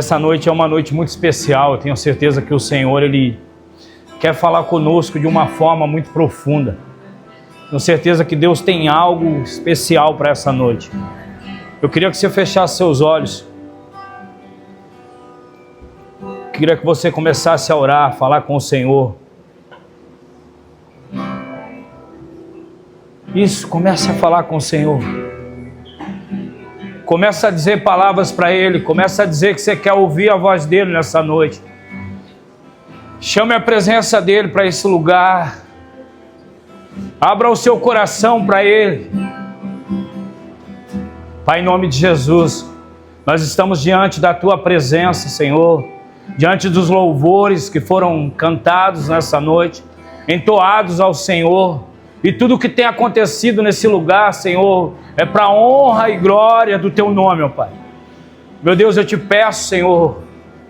Essa noite é uma noite muito especial. Eu tenho certeza que o Senhor, Ele quer falar conosco de uma forma muito profunda. Tenho certeza que Deus tem algo especial para essa noite. Eu queria que você fechasse seus olhos. Eu queria que você começasse a orar, a falar com o Senhor. Isso, comece a falar com o Senhor. Começa a dizer palavras para Ele. Começa a dizer que você quer ouvir a voz dEle nessa noite. Chame a presença dEle para esse lugar. Abra o seu coração para Ele. Pai, em nome de Jesus, nós estamos diante da Tua presença, Senhor. Diante dos louvores que foram cantados nessa noite, entoados ao Senhor. E tudo que tem acontecido nesse lugar, Senhor, é para a honra e glória do Teu nome, ó Pai. Meu Deus, eu te peço, Senhor,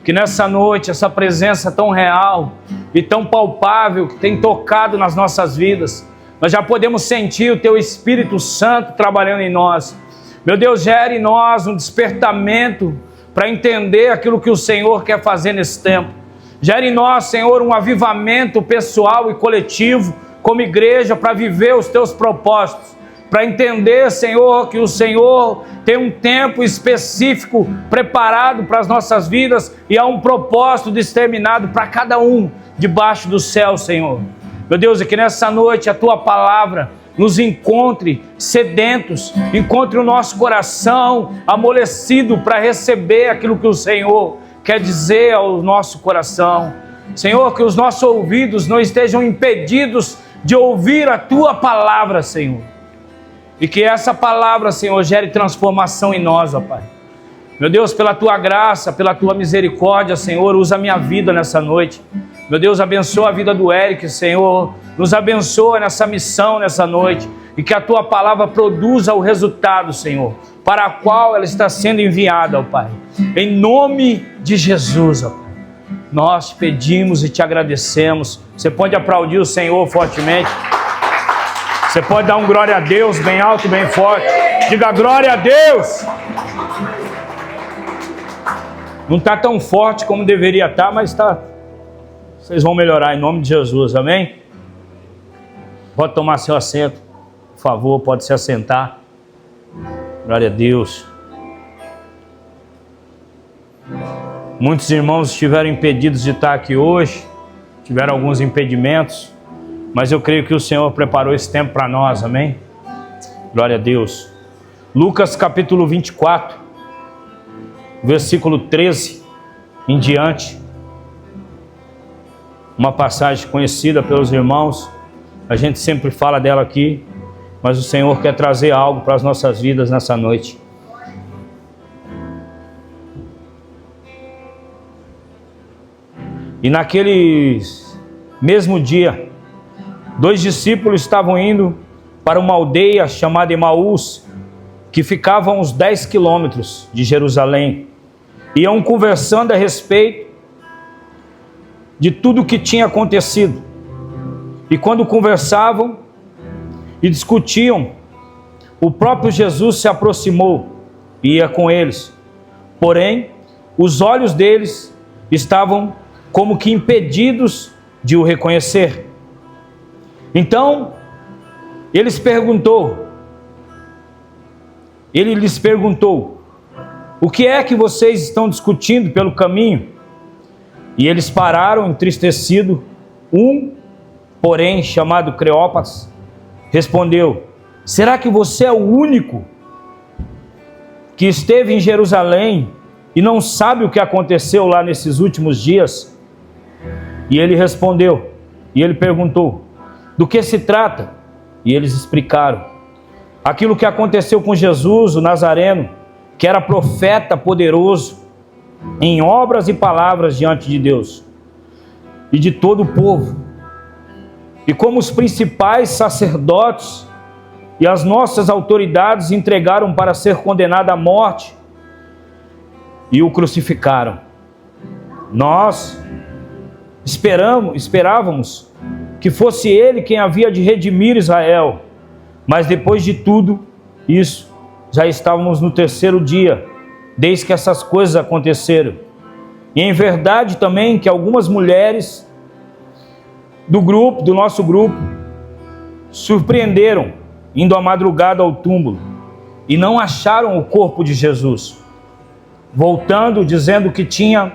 que nessa noite, essa presença tão real e tão palpável que tem tocado nas nossas vidas, nós já podemos sentir o Teu Espírito Santo trabalhando em nós. Meu Deus, gere em nós um despertamento para entender aquilo que o Senhor quer fazer nesse tempo. Gere em nós, Senhor, um avivamento pessoal e coletivo, como igreja, para viver os Teus propósitos, para entender, Senhor, que o Senhor tem um tempo específico preparado para as nossas vidas e há um propósito determinado para cada um debaixo do céu, Senhor. Meu Deus, é que nessa noite a Tua palavra nos encontre sedentos, encontre o nosso coração amolecido para receber aquilo que o Senhor quer dizer ao nosso coração. Senhor, que os nossos ouvidos não estejam impedidos de ouvir a Tua palavra, Senhor. E que essa palavra, Senhor, gere transformação em nós, ó Pai. Meu Deus, pela Tua graça, pela Tua misericórdia, Senhor, usa a minha vida nessa noite. Meu Deus, abençoa a vida do Eric, Senhor. Nos abençoa nessa missão, nessa noite. E que a Tua palavra produza o resultado, Senhor, para a qual ela está sendo enviada, ó Pai. Em nome de Jesus, ó Pai. Nós pedimos e Te agradecemos. Você pode aplaudir o Senhor fortemente. Você pode dar um glória a Deus bem alto e bem forte. Diga glória a Deus. Não está tão forte como deveria estar, mas está. Vocês vão melhorar em nome de Jesus, amém? Pode tomar seu assento, por favor, pode se assentar. Glória a Deus. Muitos irmãos estiveram impedidos de estar aqui hoje, tiveram alguns impedimentos, mas eu creio que o Senhor preparou esse tempo para nós, amém? Glória a Deus. Lucas capítulo 24, versículo 13 em diante. Uma passagem conhecida pelos irmãos, a gente sempre fala dela aqui, mas o Senhor quer trazer algo para as nossas vidas nessa noite. E naquele mesmo dia, 2 discípulos estavam indo para uma aldeia chamada Emaús, que ficava a uns 10 quilômetros de Jerusalém. Iam conversando a respeito de tudo o que tinha acontecido. E quando conversavam e discutiam, o próprio Jesus se aproximou e ia com eles. Porém, os olhos deles estavam como que impedidos de o reconhecer. Então, ele lhes perguntou, o que é que vocês estão discutindo pelo caminho? E eles pararam entristecidos. Porém, chamado Cleópas, respondeu, será que você é o único que esteve em Jerusalém e não sabe o que aconteceu lá nesses últimos dias? E ele respondeu, e ele perguntou, do que se trata? E eles explicaram, aquilo que aconteceu com Jesus, o Nazareno, que era profeta poderoso, em obras e palavras diante de Deus, e de todo o povo, e como os principais sacerdotes e as nossas autoridades entregaram para ser condenado à morte, e o crucificaram. Nós esperávamos que fosse ele quem havia de redimir Israel, mas depois de tudo isso, já estávamos no 3º dia, desde que essas coisas aconteceram, E em verdade também que algumas mulheres do nosso grupo, surpreenderam, indo à madrugada ao túmulo, e não acharam o corpo de Jesus. Voltando, dizendo que tinha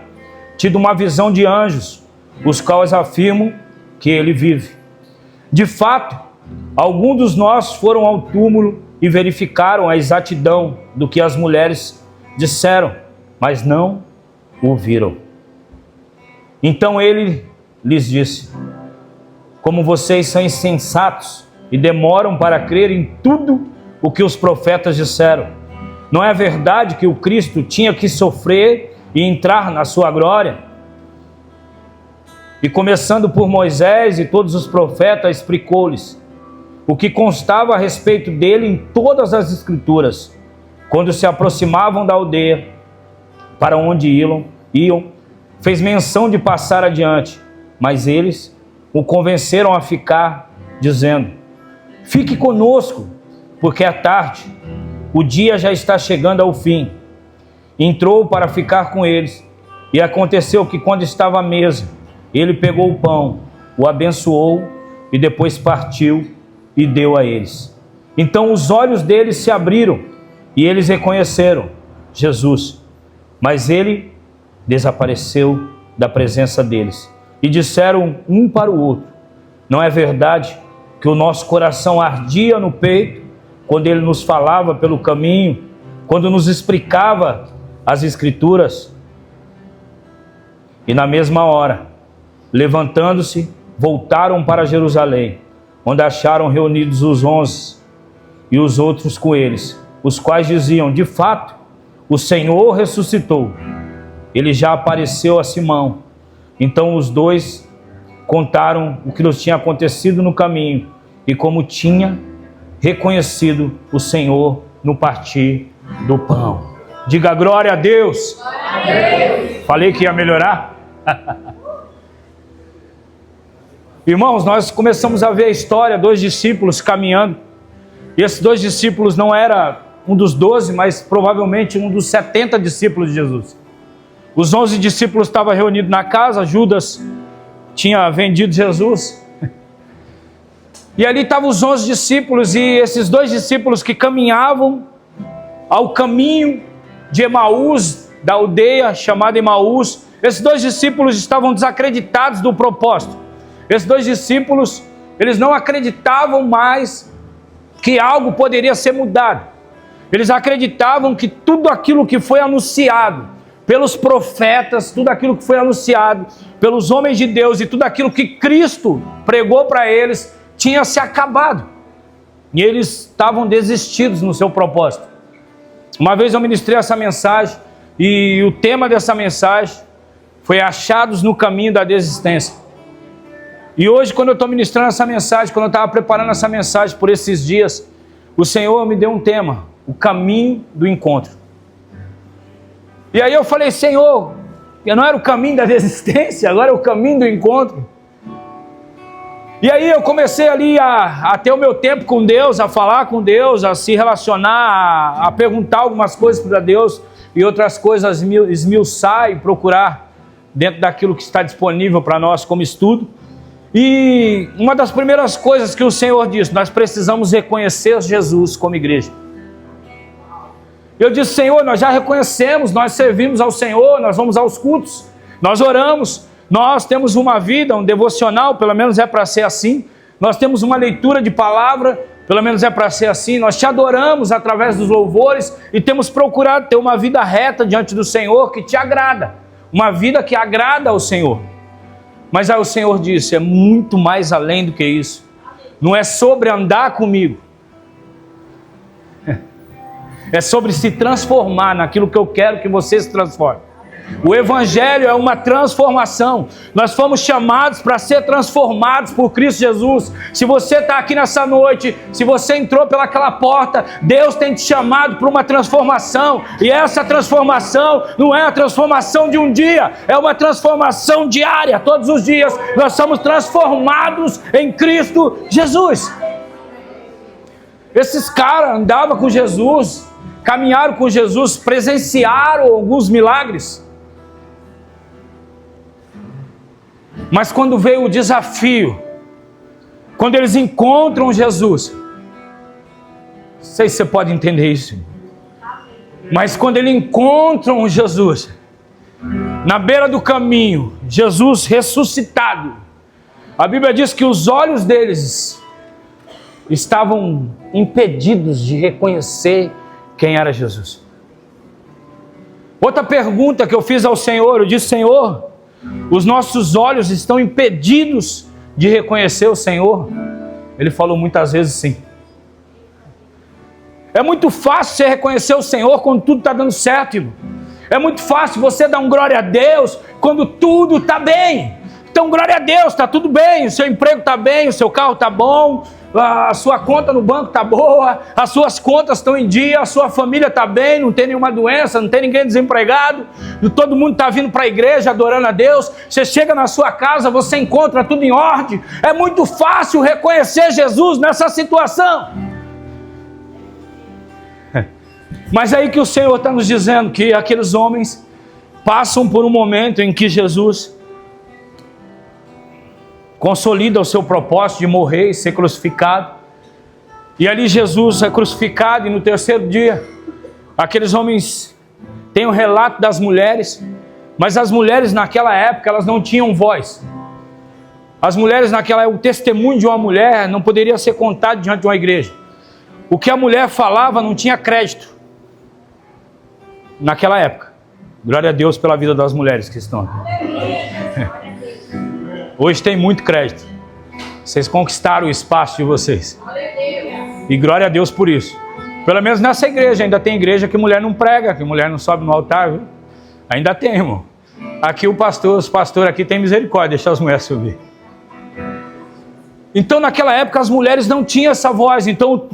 tido uma visão de anjos, os quais afirmam que ele vive. De fato, alguns dos nossos foram ao túmulo e verificaram a exatidão do que as mulheres disseram, mas não o viram. Então ele lhes disse: como vocês são insensatos e demoram para crer em tudo o que os profetas disseram. Não é verdade que o Cristo tinha que sofrer e entrar na sua glória? E começando por Moisés e todos os profetas, explicou-lhes o que constava a respeito dele em todas as Escrituras. Quando se aproximavam da aldeia para onde iam, fez menção de passar adiante, mas eles o convenceram a ficar, dizendo: fique conosco, porque é tarde, o dia já está chegando ao fim. Entrou para ficar com eles, e aconteceu que quando estava à mesa, ele pegou o pão, o abençoou, e depois partiu e deu a eles. Então os olhos deles se abriram, e eles reconheceram Jesus, mas ele desapareceu da presença deles. E disseram um para o outro: não é verdade que o nosso coração ardia no peito quando ele nos falava pelo caminho, quando nos explicava as Escrituras? E na mesma hora, levantando-se, voltaram para Jerusalém, onde acharam reunidos os 11 e os outros com eles, os quais diziam: de fato, o Senhor ressuscitou, ele já apareceu a Simão. Então os dois contaram o que lhes tinha acontecido no caminho e como tinha reconhecido o Senhor no partir do pão. Diga glória a Deus. Glória a Deus. Falei que ia melhorar? Irmãos, nós começamos a ver a história, 2 discípulos caminhando. E esses 2 discípulos não era um dos 12, mas provavelmente um dos 70 discípulos de Jesus. Os 11 discípulos estavam reunidos na casa, Judas tinha vendido Jesus. E ali estavam os 11 discípulos, e esses 2 discípulos que caminhavam ao caminho de Emaús, da aldeia chamada Emaús, esses 2 discípulos estavam desacreditados do propósito. Esses 2 discípulos, eles não acreditavam mais que algo poderia ser mudado. Eles acreditavam que tudo aquilo que foi anunciado pelos profetas, tudo aquilo que foi anunciado pelos homens de Deus e tudo aquilo que Cristo pregou para eles tinha se acabado. E eles estavam desistidos no seu propósito. Uma vez eu ministrei essa mensagem e o tema dessa mensagem foi achados no caminho da desistência. E hoje, quando eu estou ministrando essa mensagem, quando eu estava preparando essa mensagem por esses dias, o Senhor me deu um tema: o caminho do encontro. E aí eu falei: Senhor, eu não era o caminho da desistência, agora é o caminho do encontro. E aí eu comecei ali a ter o meu tempo com Deus, a falar com Deus, a se relacionar, a perguntar algumas coisas para Deus e outras coisas esmiuçar e procurar dentro daquilo que está disponível para nós como estudo. E uma das primeiras coisas que o Senhor disse: nós precisamos reconhecer Jesus como igreja. Eu disse: Senhor, nós já reconhecemos, nós servimos ao Senhor, nós vamos aos cultos, nós oramos, nós temos uma vida, um devocional, pelo menos é para ser assim, nós temos uma leitura de palavra, pelo menos é para ser assim, nós te adoramos através dos louvores e temos procurado ter uma vida reta diante do Senhor que te agrada, uma vida que agrada ao Senhor. Mas aí o Senhor disse: é muito mais além do que isso, não é sobre andar comigo, é sobre se transformar naquilo que eu quero que você se transforme. O Evangelho é uma transformação. Nós fomos chamados para ser transformados por Cristo Jesus. Se você está aqui nessa noite, se você entrou pelaquela porta, Deus tem te chamado para uma transformação. E essa transformação não é a transformação de um dia, é uma transformação diária. Todos os dias nós somos transformados em Cristo Jesus. Esses caras andavam com Jesus, caminharam com Jesus, presenciaram alguns milagres. Mas quando veio o desafio, quando eles encontram Jesus, não sei se você pode entender isso, mas quando eles encontram Jesus, na beira do caminho, Jesus ressuscitado, a Bíblia diz que os olhos deles estavam impedidos de reconhecer quem era Jesus. Outra pergunta que eu fiz ao Senhor, eu disse: Senhor, os nossos olhos estão impedidos de reconhecer o Senhor? Ele falou muitas vezes sim. É muito fácil você reconhecer o Senhor quando tudo está dando certo, irmão. É muito fácil você dar um glória a Deus quando tudo está bem. Então, glória a Deus, está tudo bem, o seu emprego está bem, o seu carro está bom, a sua conta no banco está boa, as suas contas estão em dia, a sua família está bem, não tem nenhuma doença, não tem ninguém desempregado, todo mundo está vindo para a igreja adorando a Deus. Você chega na sua casa, você encontra tudo em ordem. É muito fácil reconhecer Jesus nessa situação. Mas é aí que o Senhor está nos dizendo que aqueles homens passam por um momento em que Jesus consolida o seu propósito de morrer e ser crucificado. E ali Jesus é crucificado, e no terceiro dia, aqueles homens têm um relato das mulheres, mas as mulheres naquela época, elas não tinham voz. As mulheres naquela época, o testemunho de uma mulher não poderia ser contado diante de uma igreja. O que a mulher falava não tinha crédito naquela época. Glória a Deus pela vida das mulheres que estão aqui. Hoje tem muito crédito. Vocês conquistaram o espaço de vocês. E glória a Deus por isso. Pelo menos nessa igreja. Ainda tem igreja que mulher não prega, que mulher não sobe no altar, viu? Ainda tem, irmão. Aqui os pastores aqui têm misericórdia, deixa as mulheres subir. Então naquela época as mulheres não tinham essa voz. Então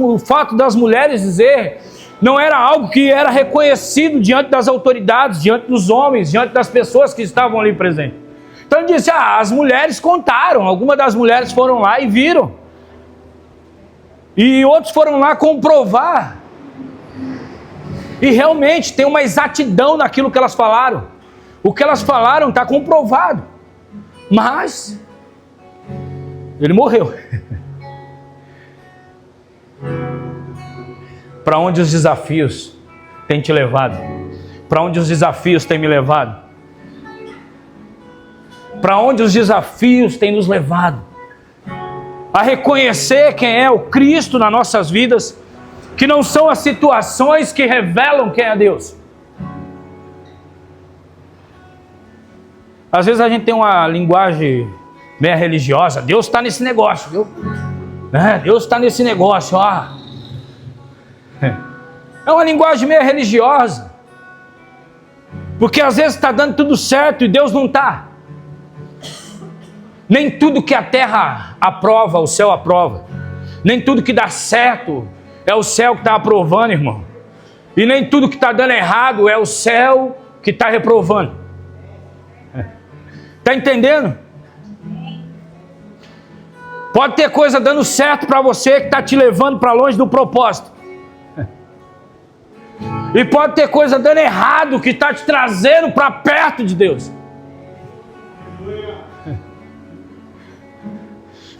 o fato das mulheres dizer não era algo que era reconhecido diante das autoridades, diante dos homens, diante das pessoas que estavam ali presentes. Então ele disse: as mulheres contaram, algumas das mulheres foram lá e viram. E outros foram lá comprovar. E realmente tem uma exatidão naquilo que elas falaram. O que elas falaram está comprovado. Mas ele morreu. Para onde os desafios têm te levado? Para onde os desafios têm me levado? Para onde os desafios têm nos levado? A reconhecer quem é o Cristo nas nossas vidas, que não são as situações que revelam quem é Deus. Às vezes a gente tem uma linguagem meio religiosa. Deus está nesse negócio, viu? Deus está nesse negócio, ó. É uma linguagem meio religiosa. Porque às vezes está dando tudo certo e Deus não está. Nem tudo que a terra aprova, o céu aprova. Nem tudo que dá certo é o céu que está aprovando, irmão. E nem tudo que está dando errado é o céu que está reprovando. Está entendendo? Pode ter coisa dando certo para você que está te levando para longe do propósito. E pode ter coisa dando errado que está te trazendo para perto de Deus.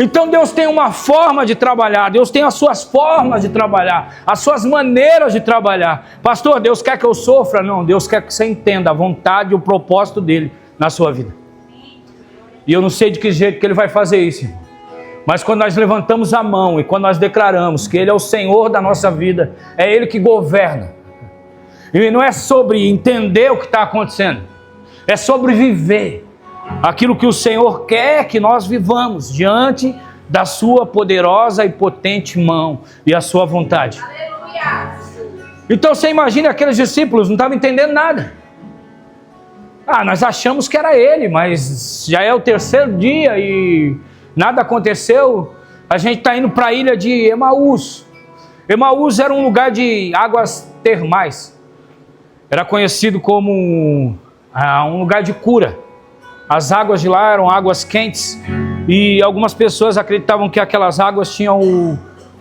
Então Deus tem uma forma de trabalhar, Deus tem as suas formas de trabalhar, as suas maneiras de trabalhar. Pastor, Deus quer que eu sofra? Não, Deus quer que você entenda a vontade e o propósito dele na sua vida. E eu não sei de que jeito que ele vai fazer isso, irmão. Mas quando nós levantamos a mão e quando nós declaramos que ele é o Senhor da nossa vida, é ele que governa. E não é sobre entender o que está acontecendo, é sobre viver aquilo que o Senhor quer que nós vivamos diante da sua poderosa e potente mão e a sua vontade. Aleluia. Então você imagina aqueles discípulos não estavam entendendo nada. Nós achamos que era ele, mas já é o terceiro dia e nada aconteceu. A gente está indo para a ilha de Emaús. Emaús era um lugar de águas termais. Era conhecido como um lugar de cura. As águas de lá eram águas quentes e algumas pessoas acreditavam que aquelas águas tinham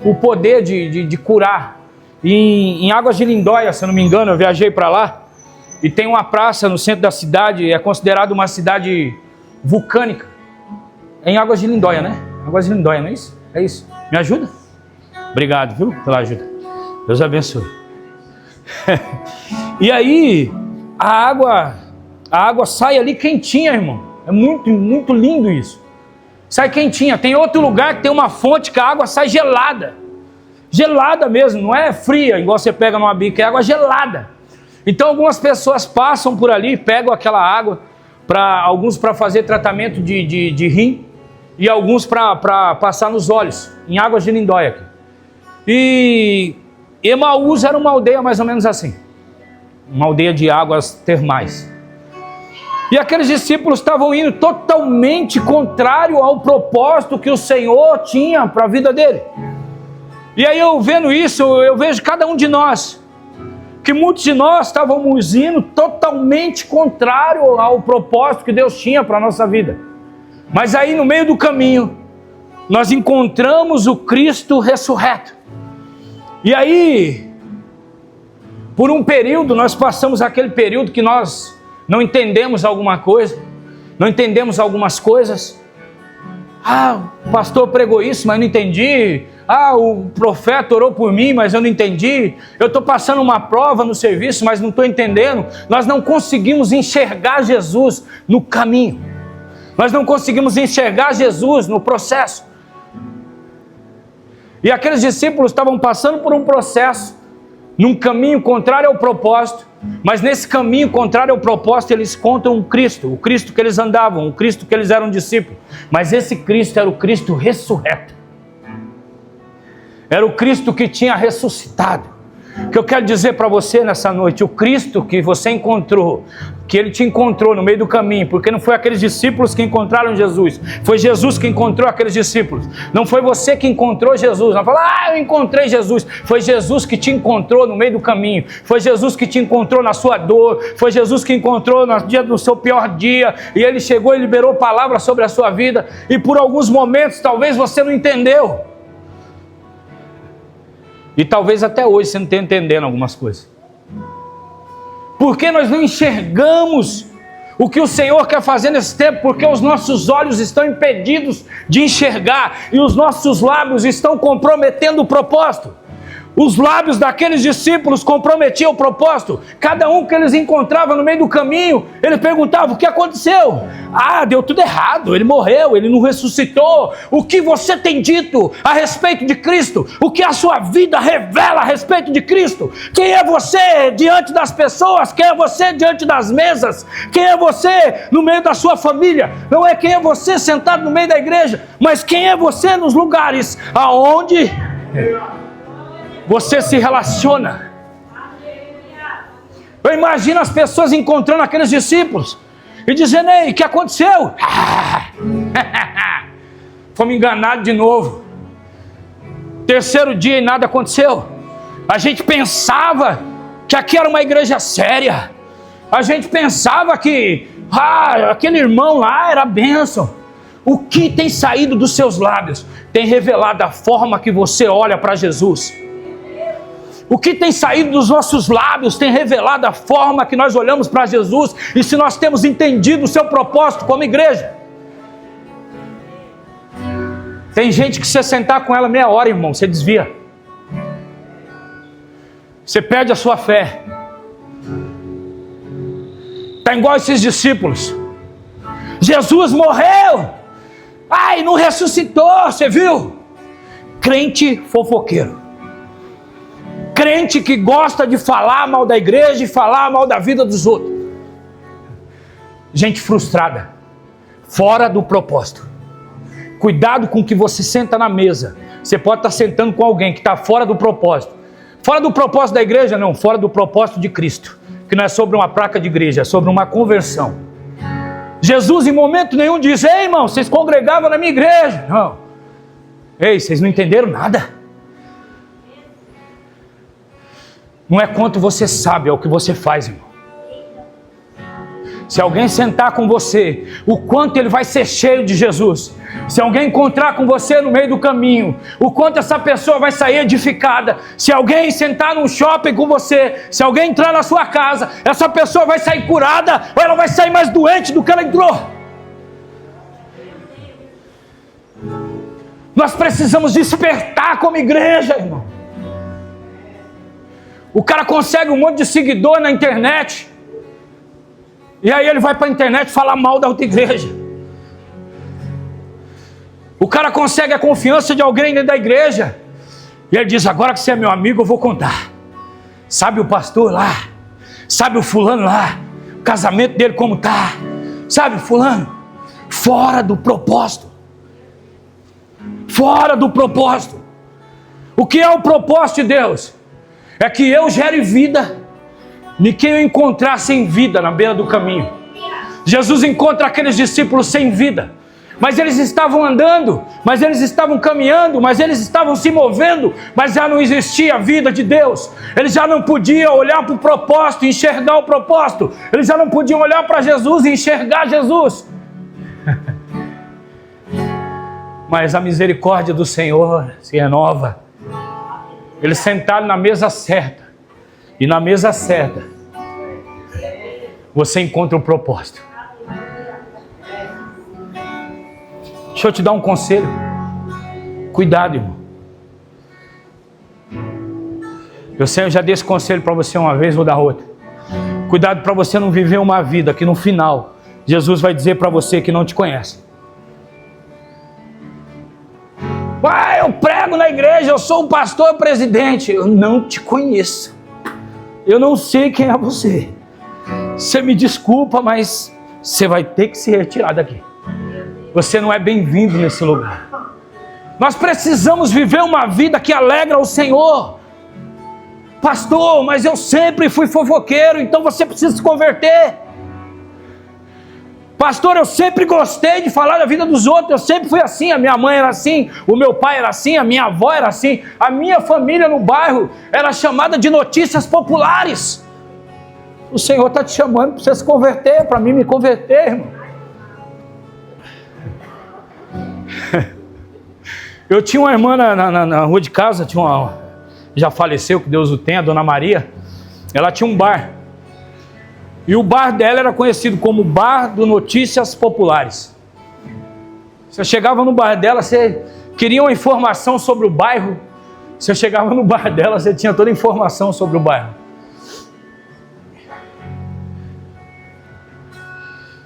o poder de curar. E em Águas de Lindóia, se eu não me engano, eu viajei para lá e tem uma praça no centro da cidade, é considerada uma cidade vulcânica. É em Águas de Lindóia, né? Águas de Lindóia, não é isso? É isso. Me ajuda? Obrigado, viu, pela ajuda. Deus abençoe. E aí, a água sai ali quentinha, irmão. É muito, muito lindo isso. Sai quentinha. Tem outro lugar que tem uma fonte que a água sai gelada. Gelada mesmo, não é fria, igual você pega numa bica, é água gelada. Então algumas pessoas passam por ali, pegam aquela água, alguns para fazer tratamento de rim, e alguns para passar nos olhos, em Águas de Lindóia. E Emaús era uma aldeia mais ou menos assim, uma aldeia de águas termais. E aqueles discípulos estavam indo totalmente contrário ao propósito que o Senhor tinha para a vida dele. E aí eu vendo isso, eu vejo cada um de nós, que muitos de nós estávamos indo totalmente contrário ao propósito que Deus tinha para a nossa vida. Mas aí no meio do caminho, nós encontramos o Cristo ressurreto. E aí, por um período, nós passamos aquele período que nós não entendemos alguma coisa, não entendemos algumas coisas. O pastor pregou isso, mas não entendi. O profeta orou por mim, mas eu não entendi. Eu estou passando uma prova no serviço, mas não estou entendendo. Nós não conseguimos enxergar Jesus no caminho. Nós não conseguimos enxergar Jesus no processo. E aqueles discípulos estavam passando por um processo, num caminho contrário ao propósito, mas nesse caminho contrário ao propósito eles encontram um Cristo, o Cristo que eles andavam, o Cristo que eles eram discípulos. Mas esse Cristo era o Cristo ressurreto. Era o Cristo que tinha ressuscitado. O que eu quero dizer para você nessa noite, o Cristo que você encontrou, que Ele te encontrou no meio do caminho, porque não foi aqueles discípulos que encontraram Jesus, foi Jesus que encontrou aqueles discípulos. Não foi você que encontrou Jesus, não falou, eu encontrei Jesus. Foi Jesus que te encontrou no meio do caminho, foi Jesus que te encontrou na sua dor, foi Jesus que encontrou no seu pior dia, e Ele chegou e liberou palavras sobre a sua vida, e por alguns momentos talvez você não entendeu. E talvez até hoje você não esteja entendendo algumas coisas. Porque nós não enxergamos o que o Senhor quer fazer nesse tempo, porque os nossos olhos estão impedidos de enxergar e os nossos lábios estão comprometendo o propósito. Os lábios daqueles discípulos comprometiam o propósito. Cada um que eles encontravam no meio do caminho, ele perguntava, o que aconteceu? Deu tudo errado, ele morreu, ele não ressuscitou. O que você tem dito a respeito de Cristo? O que a sua vida revela a respeito de Cristo? Quem é você diante das pessoas? Quem é você diante das mesas? Quem é você no meio da sua família? Não é quem é você sentado no meio da igreja, mas quem é você nos lugares aonde você se relaciona. Eu imagino as pessoas encontrando aqueles discípulos e dizendo, ei, o que aconteceu? Fomos enganados de novo. Terceiro dia e nada aconteceu. A gente pensava que aqui era uma igreja séria. A gente pensava que aquele irmão lá era bênção. O que tem saído dos seus lábios tem revelado a forma que você olha para Jesus. O que tem saído dos nossos lábios tem revelado a forma que nós olhamos para Jesus e se nós temos entendido o seu propósito como igreja. Tem gente que se você sentar com ela meia hora, irmão, você desvia. Você perde a sua fé. Está igual esses discípulos. Jesus morreu. Não ressuscitou, você viu? Crente fofoqueiro. Crente que gosta de falar mal da igreja e falar mal da vida dos outros. Gente frustrada, fora do propósito. Cuidado com o que você senta na mesa. Você pode estar sentando com alguém que está fora do propósito. Fora do propósito da igreja? Não, fora do propósito de Cristo. Que não é sobre uma placa de igreja, é sobre uma conversão. Jesus em momento nenhum diz, ei irmão, vocês congregavam na minha igreja. Não. Ei, vocês não entenderam nada. Não é quanto você sabe, é o que você faz, irmão. Se alguém sentar com você, o quanto ele vai ser cheio de Jesus. Se alguém encontrar com você no meio do caminho, o quanto essa pessoa vai sair edificada. Se alguém sentar num shopping com você, se alguém entrar na sua casa, essa pessoa vai sair curada ou ela vai sair mais doente do que ela entrou. Nós precisamos despertar como igreja, irmão. O cara consegue um monte de seguidor na internet, e aí ele vai para a internet falar mal da outra igreja. O cara consegue a confiança de alguém dentro da igreja, e ele diz: agora que você é meu amigo, eu vou contar. Sabe o pastor lá? Sabe o fulano lá? O casamento dele como tá? Sabe fulano? Fora do propósito. Fora do propósito. O que é o propósito de Deus? É que eu gere vida em quem eu encontrar sem vida na beira do caminho. Jesus encontra aqueles discípulos sem vida, mas eles estavam andando, mas eles estavam caminhando, mas eles estavam se movendo, mas já não existia a vida de Deus. Eles já não podiam olhar para o propósito e enxergar o propósito. Eles já não podiam olhar para Jesus e enxergar Jesus. Mas a misericórdia do Senhor se renova. Eles sentaram na mesa certa, e na mesa certa você encontra o propósito. Deixa eu te dar um conselho. Cuidado, irmão. Eu já dei esse conselho para você uma vez, vou dar outra. Cuidado para você não viver uma vida que no final Jesus vai dizer para você que não te conhece. Eu prego na igreja, eu sou um pastor presidente. Eu não te conheço. Eu não sei quem é você. Você me desculpa, mas você vai ter que se retirar daqui. Você não é bem-vindo nesse lugar. Nós precisamos viver uma vida que alegra o Senhor. Pastor, mas eu sempre fui fofoqueiro, então você precisa se converter. Pastor, eu sempre gostei de falar da vida dos outros, eu sempre fui assim, a minha mãe era assim, o meu pai era assim, a minha avó era assim, a minha família no bairro era chamada de notícias populares. O Senhor está te chamando para você se converter, para mim me converter, irmão. Eu tinha uma irmã na rua de casa, já faleceu, que Deus o tenha, a Dona Maria. Ela tinha um bar. E o bar dela era conhecido como Bar do Notícias Populares. Você chegava no bar dela, você queria uma informação sobre o bairro, você chegava no bar dela, você tinha toda a informação sobre o bairro.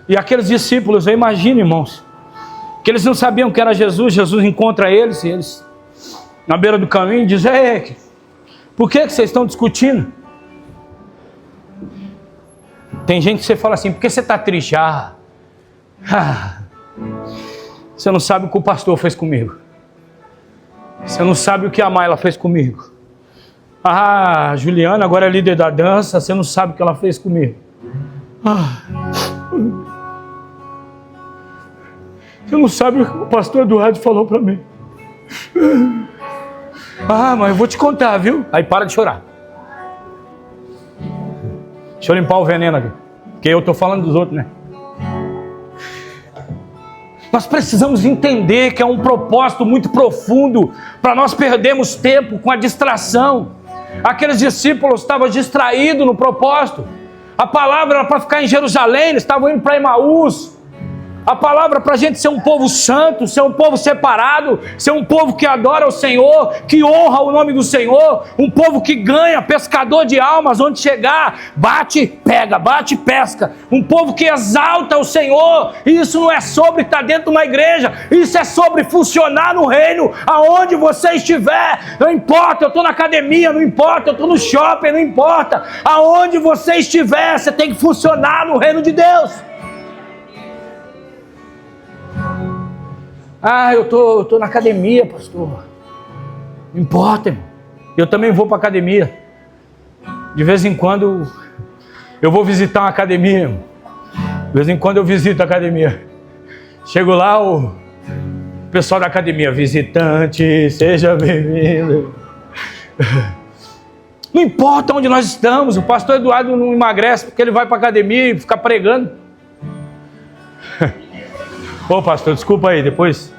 E aqueles discípulos, eu imagino, irmãos, que eles não sabiam que era Jesus. Jesus encontra eles, e eles na beira do caminho dizem: ei, por que vocês estão discutindo? Tem gente que você fala assim: por que você está triste? Você não sabe o que o pastor fez comigo. Você não sabe o que a Mayla fez comigo. A Juliana agora é líder da dança, você não sabe o que ela fez comigo. Você não sabe o que o pastor Eduardo falou para mim. Mas eu vou te contar, viu? Aí para de chorar. Deixa eu limpar o veneno aqui, porque eu estou falando dos outros, né? Nós precisamos entender que é um propósito muito profundo para nós perdermos tempo com a distração. Aqueles discípulos estavam distraídos no propósito. A palavra era para ficar em Jerusalém, eles estavam indo para Emaús. A palavra para a gente ser um povo santo, ser um povo separado, ser um povo que adora o Senhor, que honra o nome do Senhor, um povo que ganha, pescador de almas, onde chegar, bate, pega, bate, pesca, um povo que exalta o Senhor. E isso não é sobre estar dentro de uma igreja, isso é sobre funcionar no reino, aonde você estiver. Não importa, eu estou na academia, não importa, eu estou no shopping, não importa, aonde você estiver, você tem que funcionar no reino de Deus. Eu tô na academia, pastor. Não importa, irmão. Eu também vou para a academia. De vez em quando eu vou visitar uma academia, irmão. De vez em quando eu visito a academia. Chego lá, o pessoal da academia: visitante, seja bem-vindo. Não importa onde nós estamos, o pastor Eduardo não emagrece porque ele vai para a academia e fica pregando. Ô pastor, desculpa aí, depois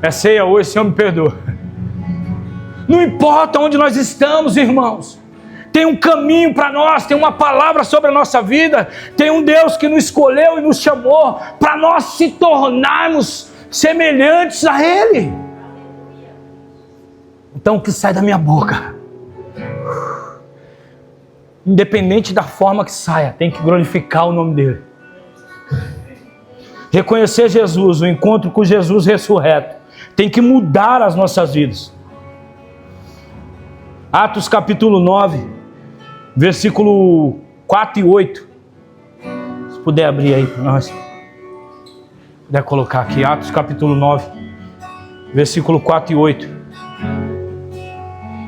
é ceia hoje, o Senhor me perdoa. Não importa onde nós estamos, irmãos, tem um caminho para nós, tem uma palavra sobre a nossa vida, tem um Deus que nos escolheu e nos chamou para nós se tornarmos semelhantes a Ele. Então o que sai da minha boca, independente da forma que saia, tem que glorificar o nome dele. Reconhecer Jesus, o encontro com Jesus ressurreto, tem que mudar as nossas vidas. Atos capítulo 9, versículo 4 e 8. Se puder abrir aí para nós. Se puder colocar aqui, Atos capítulo 9, versículo 4 e 8.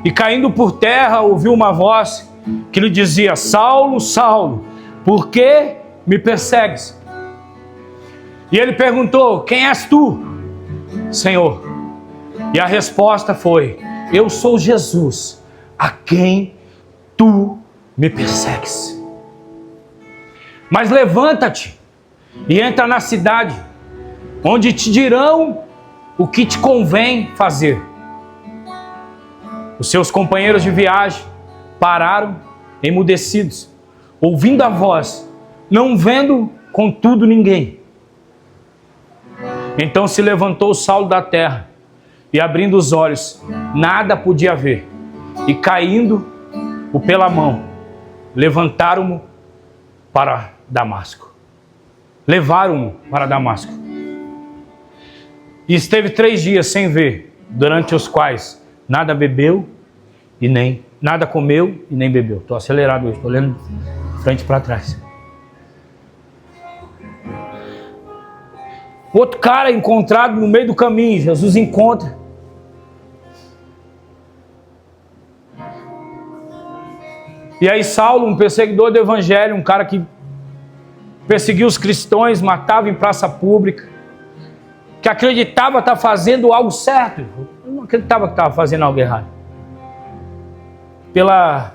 E caindo por terra, ouviu uma voz que lhe dizia: Saulo, Saulo, por que me persegues? E ele perguntou: quem és tu, Senhor? E a resposta foi: eu sou Jesus, a quem tu me persegues. Mas levanta-te e entra na cidade, onde te dirão o que te convém fazer. Os seus companheiros de viagem pararam emudecidos, ouvindo a voz, não vendo contudo ninguém. Então se levantou Saulo da terra, e abrindo os olhos, nada podia ver. E caindo-o pela mão, levantaram-no para Damasco. Levaram-no para Damasco. E esteve 3 dias sem ver, durante os quais nada bebeu e nem nada comeu e nem bebeu. Estou acelerado hoje, estou olhando de frente para trás. Outro cara encontrado no meio do caminho, Jesus encontra. E aí Saulo, um perseguidor do evangelho, um cara que perseguia os cristãos, matava em praça pública, que acreditava estar fazendo algo certo. Eu não acreditava que estava fazendo algo errado. Pelas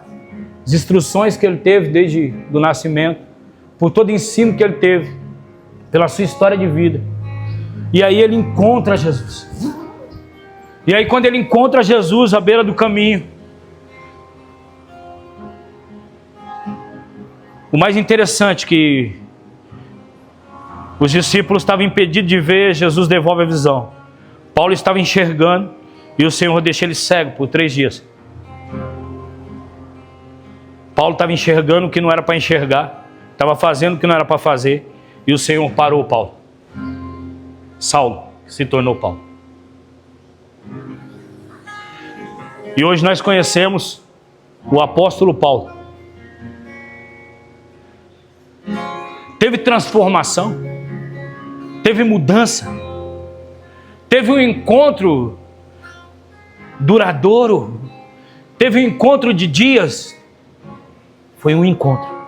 instruções que ele teve desde o nascimento, por todo o ensino que ele teve, pela sua história de vida. E aí ele encontra Jesus. E aí quando ele encontra Jesus à beira do caminho, o mais interessante é que os discípulos estavam impedidos de ver, Jesus devolve a visão. Paulo estava enxergando e o Senhor deixa ele cego por 3 dias. Paulo estava enxergando o que não era para enxergar, estava fazendo o que não era para fazer, e o Senhor parou Paulo. Saulo se tornou Paulo. E hoje nós conhecemos o apóstolo Paulo. Teve transformação, teve mudança, teve um encontro duradouro, teve um encontro de dias. Foi um encontro.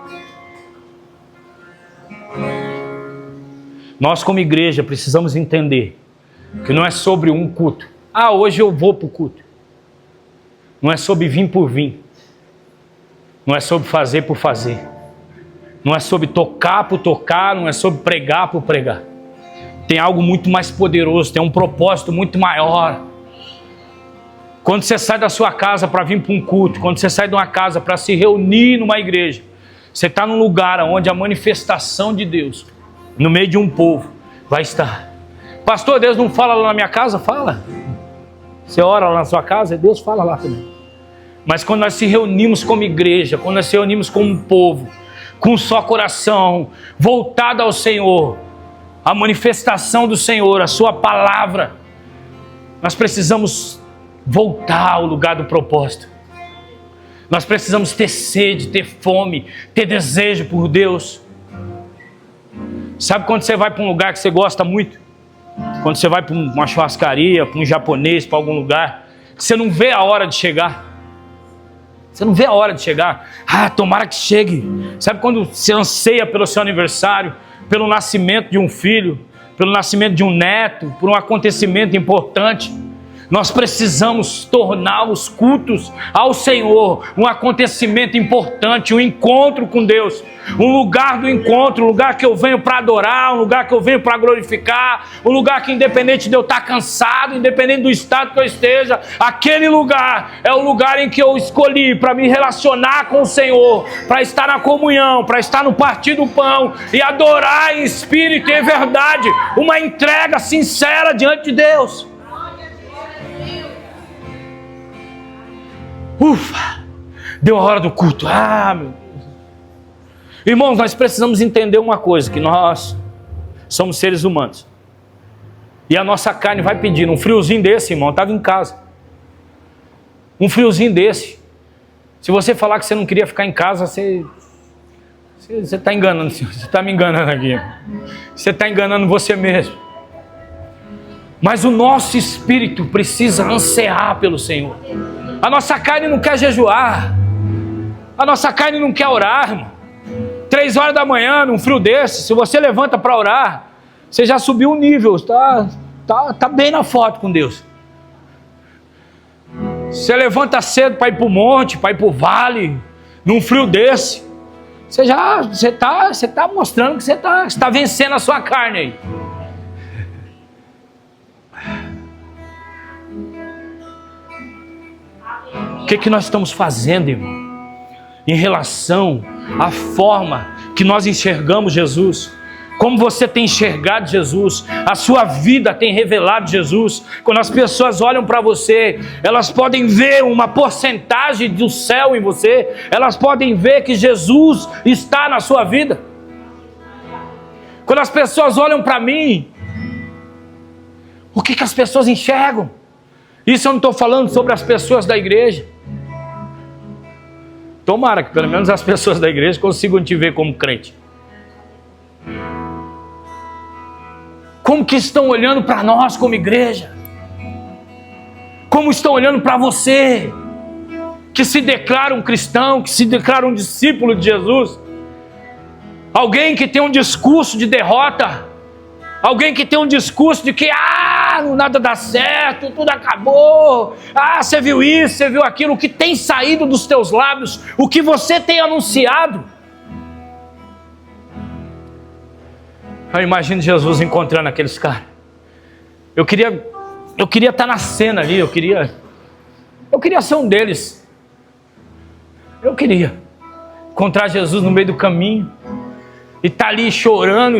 Nós como igreja precisamos entender que não é sobre um culto. Ah, hoje eu vou para o culto. Não é sobre vir por vir. Não é sobre fazer por fazer. Não é sobre tocar por tocar, não é sobre pregar por pregar. Tem algo muito mais poderoso, tem um propósito muito maior. Quando você sai da sua casa para vir para um culto, quando você sai de uma casa para se reunir numa igreja, você está num lugar onde a manifestação de Deus, no meio de um povo, vai estar. Pastor, Deus não fala lá na minha casa? Fala. Você ora lá na sua casa, Deus fala lá também. Mas quando nós se reunimos como igreja, quando nós se reunimos como um povo, com um só coração, voltado ao Senhor, a manifestação do Senhor, a sua palavra, nós precisamos voltar ao lugar do propósito. Nós precisamos ter sede, ter fome, ter desejo por Deus. Sabe quando você vai para um lugar que você gosta muito? Quando você vai para uma churrascaria, para um japonês, para algum lugar, que você não vê a hora de chegar. Você não vê a hora de chegar. Ah, tomara que chegue. Sabe quando você anseia pelo seu aniversário, pelo nascimento de um filho, pelo nascimento de um neto, por um acontecimento importante? Nós precisamos tornar os cultos ao Senhor um acontecimento importante, um encontro com Deus, um lugar do encontro, um lugar que eu venho para adorar, um lugar que eu venho para glorificar, um lugar que, independente de eu estar cansado, independente do estado que eu esteja, aquele lugar é o lugar em que eu escolhi para me relacionar com o Senhor, para estar na comunhão, para estar no partir do pão e adorar em espírito e em verdade, uma entrega sincera diante de Deus. Ufa! Deu a hora do culto. Ah, meu Deus. Irmãos, nós precisamos entender uma coisa, que nós somos seres humanos. E a nossa carne vai pedindo. Um friozinho desse, irmão, eu estava em casa. Um friozinho desse. Se você falar que você não queria ficar em casa, você está enganando. Você está me enganando aqui. Você está enganando você mesmo. Mas o nosso espírito precisa ansiar pelo Senhor. A nossa carne não quer jejuar. A nossa carne não quer orar, irmão. 3 horas da manhã, num frio desse, se você levanta para orar, você já subiu um nível, tá bem na foto com Deus. Você levanta cedo para ir para o monte, para ir para o vale, num frio desse, você está mostrando que você está vencendo a sua carne aí. O que nós estamos fazendo, irmão, em relação à forma que nós enxergamos Jesus? Como você tem enxergado Jesus? A sua vida tem revelado Jesus? Quando as pessoas olham para você, elas podem ver uma porcentagem do céu em você, elas podem ver que Jesus está na sua vida. Quando as pessoas olham para mim, o que as pessoas enxergam? Isso eu não estou falando sobre as pessoas da igreja. Tomara que pelo menos as pessoas da igreja consigam te ver como crente. Como que estão olhando para nós como igreja? Como estão olhando para você, que se declara um cristão, que se declara um discípulo de Jesus? Alguém que tem um discurso de derrota, alguém que tem um discurso de que nada dá certo, tudo acabou, você viu isso, você viu aquilo, o que tem saído dos teus lábios, o que você tem anunciado. Eu imagino Jesus encontrando aqueles caras. Eu queria estar na cena ali, eu queria ser um deles. Eu queria encontrar Jesus no meio do caminho e estar ali chorando,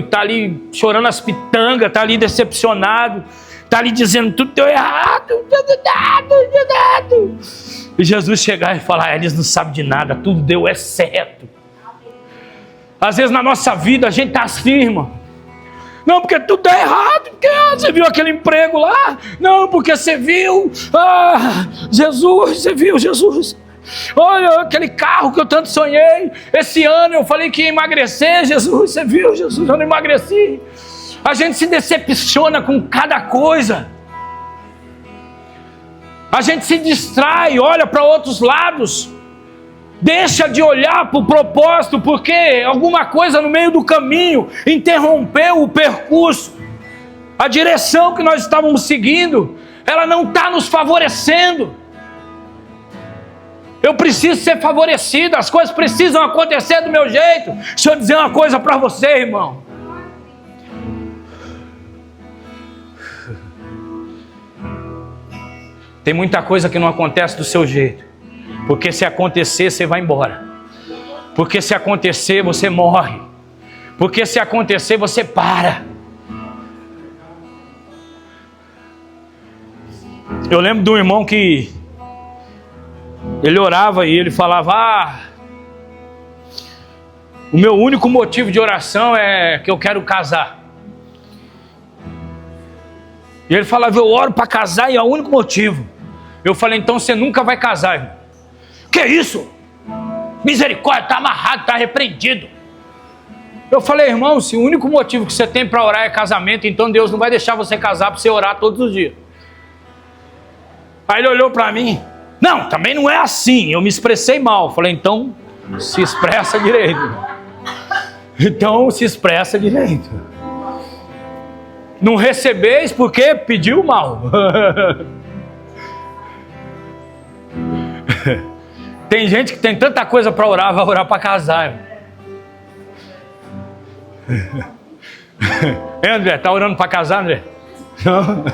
as pitangas, estar ali decepcionado, estar ali dizendo tudo deu errado, tudo dado. E Jesus chegar e falar: eles não sabem de nada, tudo deu certo. Às vezes na nossa vida a gente está assim, irmão. Não, porque tudo está errado, porque você viu aquele emprego lá. Não, porque você viu Jesus, você viu Jesus. Olha aquele carro que eu tanto sonhei. Esse ano eu falei que ia emagrecer. Jesus, você viu Jesus, eu não emagreci. A gente se decepciona com cada coisa. A gente se distrai, olha para outros lados. Deixa de olhar para o propósito, porque alguma coisa no meio do caminho interrompeu o percurso. A direção que nós estávamos seguindo, ela não está nos favorecendo. Eu preciso ser favorecido, as coisas precisam acontecer do meu jeito. Deixa eu dizer uma coisa para você, irmão. Tem muita coisa que não acontece do seu jeito. Porque se acontecer, você vai embora. Porque se acontecer, você morre. Porque se acontecer, você para. Eu lembro de um irmão que ele orava e ele falava: o meu único motivo de oração é que eu quero casar. E ele falava: eu oro para casar e é o único motivo. Eu falei: então você nunca vai casar, irmão. Que isso? Misericórdia, está amarrado, está repreendido. Eu falei: irmão, se o único motivo que você tem para orar é casamento, então Deus não vai deixar você casar para você orar todos os dias. Aí ele olhou para mim: não, também não é assim, eu me expressei mal. Eu falei: então se expressa direito. Então se expressa direito. Não recebeis porque pediu mal. Tem gente que tem tanta coisa para orar, vai orar para casar. André, tá orando para casar, André? Não.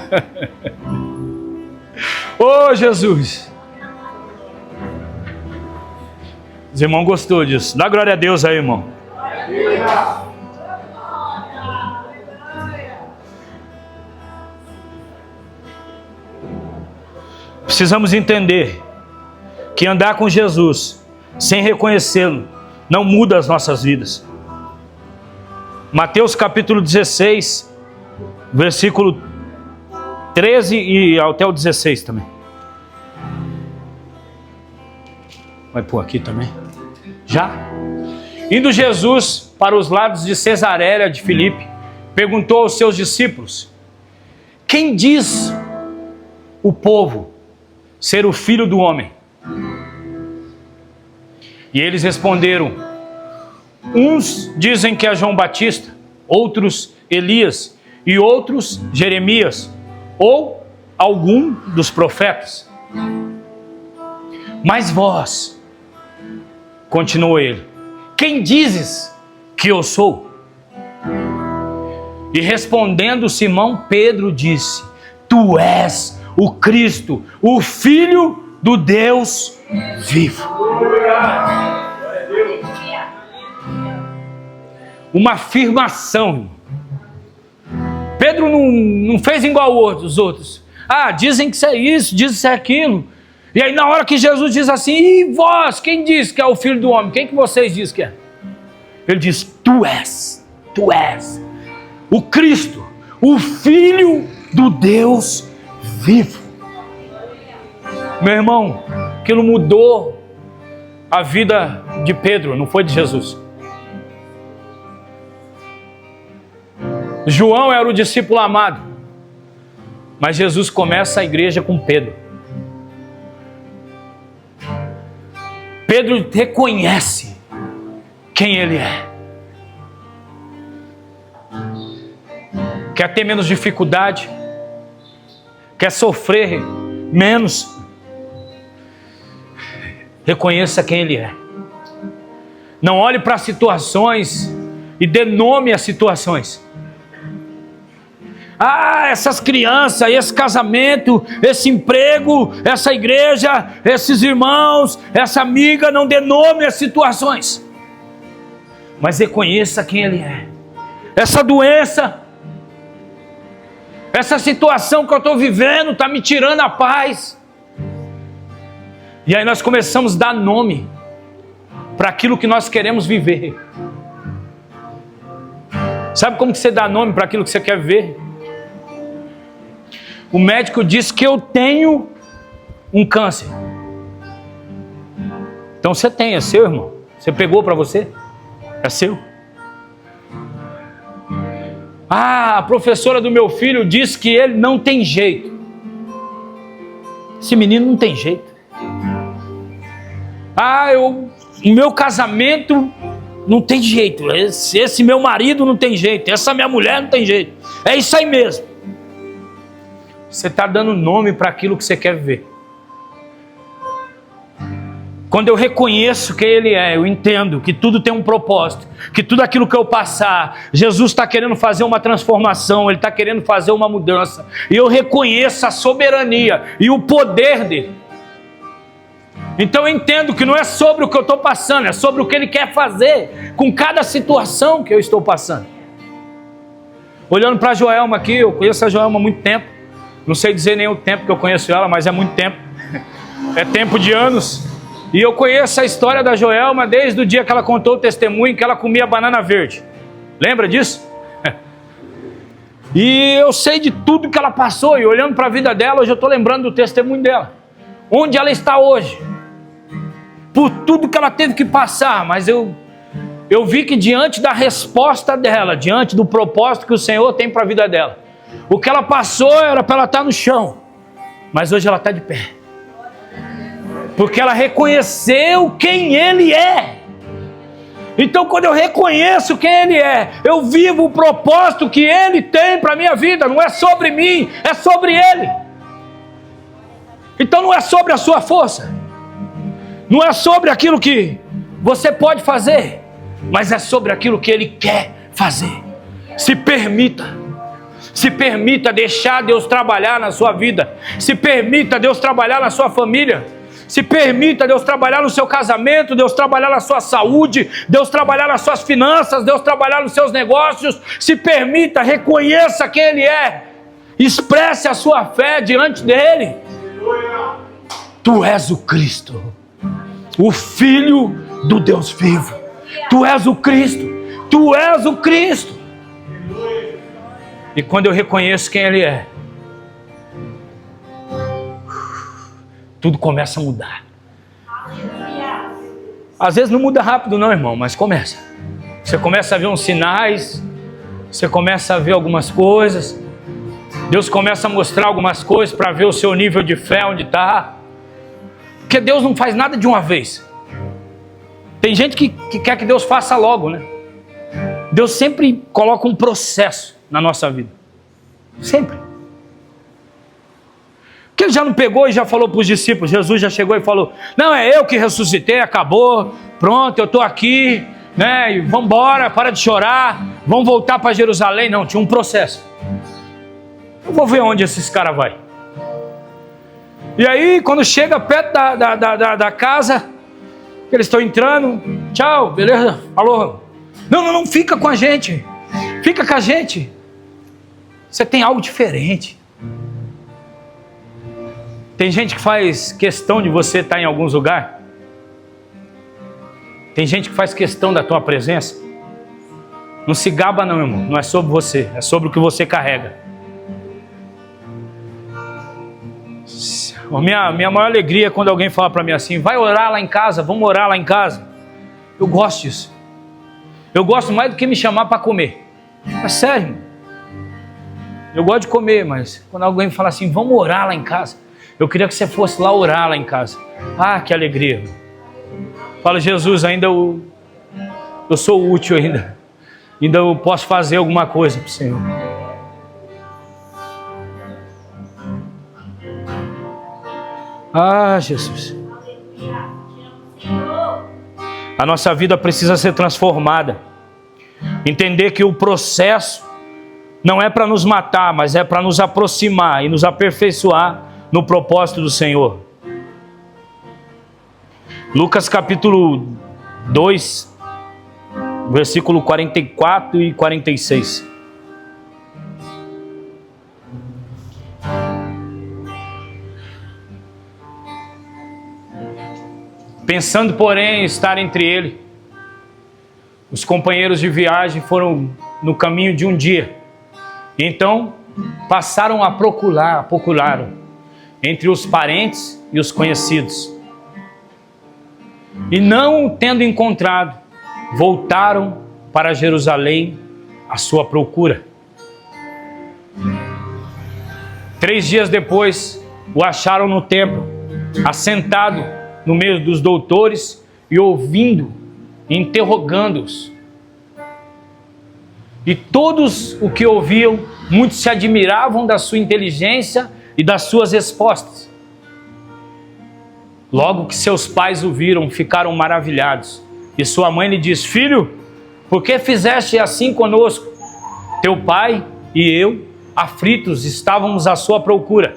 Ô, Jesus. Os irmãos gostou disso. Dá glória a Deus aí, irmão. Precisamos entender que andar com Jesus sem reconhecê-lo não muda as nossas vidas. Mateus capítulo 16, versículo 13 e até o 16 também. Vai pôr aqui também. Já? Indo Jesus para os lados de Cesareia de Filipe, perguntou aos seus discípulos: quem diz o povo ser o Filho do Homem? E eles responderam: uns dizem que é João Batista, outros Elias, e outros Jeremias, ou algum dos profetas. Mas vós, continuou ele, quem dizes que eu sou? E respondendo Simão Pedro disse: tu és o Cristo, o Filho do Deus vivo. Uma afirmação. Pedro não fez igual os outros. Ah, dizem que isso é isso, dizem que isso é aquilo. E aí na hora que Jesus diz assim: e vós, quem diz que é o Filho do Homem? Quem que vocês dizem que é? Ele diz: tu és o Cristo, o Filho do Deus vivo. Meu irmão, aquilo mudou a vida de Pedro, não foi de Jesus. João era o discípulo amado, mas Jesus começa a igreja com Pedro. Pedro reconhece quem ele é. Quer ter menos dificuldade? Quer sofrer menos? Reconheça quem ele é. Não olhe para as situações e dê nome às situações. Ah, essas crianças, esse casamento, esse emprego, essa igreja, esses irmãos, essa amiga, não dê nome às situações. Mas reconheça quem ele é. Essa doença, essa situação que eu estou vivendo está me tirando a paz. E aí nós começamos a dar nome para aquilo que nós queremos viver. Sabe como que você dá nome para aquilo que você quer viver? O médico disse que eu tenho um câncer. Então você tem, é seu, irmão. Você pegou para você? É seu. Ah, a professora do meu filho disse que ele não tem jeito. Esse menino não tem jeito. Ah, o meu casamento não tem jeito. Esse meu marido não tem jeito. Essa minha mulher não tem jeito. É isso aí mesmo. Você está dando nome para aquilo que você quer viver. Quando eu reconheço quem ele é, eu entendo que tudo tem um propósito, que tudo aquilo que eu passar, Jesus está querendo fazer uma transformação, Ele está querendo fazer uma mudança, e eu reconheço a soberania e o poder dele. Então eu entendo que não é sobre o que eu estou passando, é sobre o que Ele quer fazer com cada situação que eu estou passando. Olhando para a Joelma aqui, eu conheço a Joelma há muito tempo. Não sei dizer nem o tempo que eu conheço ela, mas é muito tempo. É tempo de anos. E eu conheço a história da Joelma desde o dia que ela contou o testemunho que ela comia banana verde. Lembra disso? E eu sei de tudo que ela passou. E olhando para a vida dela, hoje eu estou lembrando do testemunho dela. Onde ela está hoje. Por tudo que ela teve que passar. Mas eu vi que diante da resposta dela, diante do propósito que o Senhor tem para a vida dela, o que ela passou era para ela estar no chão, mas hoje ela está de pé, porque ela reconheceu quem Ele é. Então quando eu reconheço quem Ele é, eu vivo o propósito que Ele tem para a minha vida. Não é sobre mim, é sobre Ele. Então não é sobre a sua força, não é sobre aquilo que você pode fazer, mas é sobre aquilo que Ele quer fazer. Se permita deixar Deus trabalhar na sua vida. Se permita Deus trabalhar na sua família. Se permita Deus trabalhar no seu casamento, Deus trabalhar na sua saúde, Deus trabalhar nas suas finanças, Deus trabalhar nos seus negócios. Se permita, reconheça quem Ele é. Expresse a sua fé diante dEle. Tu és o Cristo, o Filho do Deus vivo. Tu és o Cristo. Tu és o Cristo. E quando eu reconheço quem Ele é, tudo começa a mudar. Às vezes não muda rápido não, irmão, mas começa. Você começa a ver uns sinais, você começa a ver algumas coisas, Deus começa a mostrar algumas coisas para ver o seu nível de fé onde está. Porque Deus não faz nada de uma vez. Tem gente que quer que Deus faça logo, né? Deus sempre coloca um processo na nossa vida. Sempre. Porque Ele já não pegou e já falou para os discípulos, Jesus já chegou e falou, não, é eu que ressuscitei, acabou, pronto, eu estou aqui, né? E vamos embora, para de chorar, vamos voltar para Jerusalém. Não, tinha um processo. Eu vou ver onde esses caras vão. E aí, quando chega perto da casa, eles estão entrando, tchau, beleza? Falou, não, fica com a gente, fica com a gente. Você tem algo diferente. Tem gente que faz questão de você estar em alguns lugares. Tem gente que faz questão da tua presença. Não se gaba não, irmão, não é sobre você, é sobre o que você carrega. Minha maior alegria é quando alguém fala para mim assim, vai orar lá em casa, vamos orar lá em casa. Eu gosto disso. Eu gosto mais do que me chamar para comer. É sério, irmão. Eu gosto de comer, mas quando alguém fala assim, vamos orar lá em casa, eu queria que você fosse lá orar lá em casa. Ah, que alegria. Fala, Jesus, ainda eu sou útil ainda. Ainda eu posso fazer alguma coisa para o Senhor. Ah, Jesus. A nossa vida precisa ser transformada. Entender que o processo não é para nos matar, mas é para nos aproximar e nos aperfeiçoar no propósito do Senhor. Lucas capítulo 2, versículo 44 e 46. Pensando, porém, estar entre ele, os companheiros de viagem foram no caminho de um dia. Então, passaram a procuraram entre os parentes e os conhecidos. E não tendo encontrado, voltaram para Jerusalém à sua procura. 3 dias depois, o acharam no templo, assentado no meio dos doutores e ouvindo, interrogando-os. E todos o que ouviam, muitos se admiravam da sua inteligência e das suas respostas. Logo que seus pais o viram, ficaram maravilhados. E sua mãe lhe disse, filho, por que fizeste assim conosco? Teu pai e eu, aflitos, estávamos à sua procura.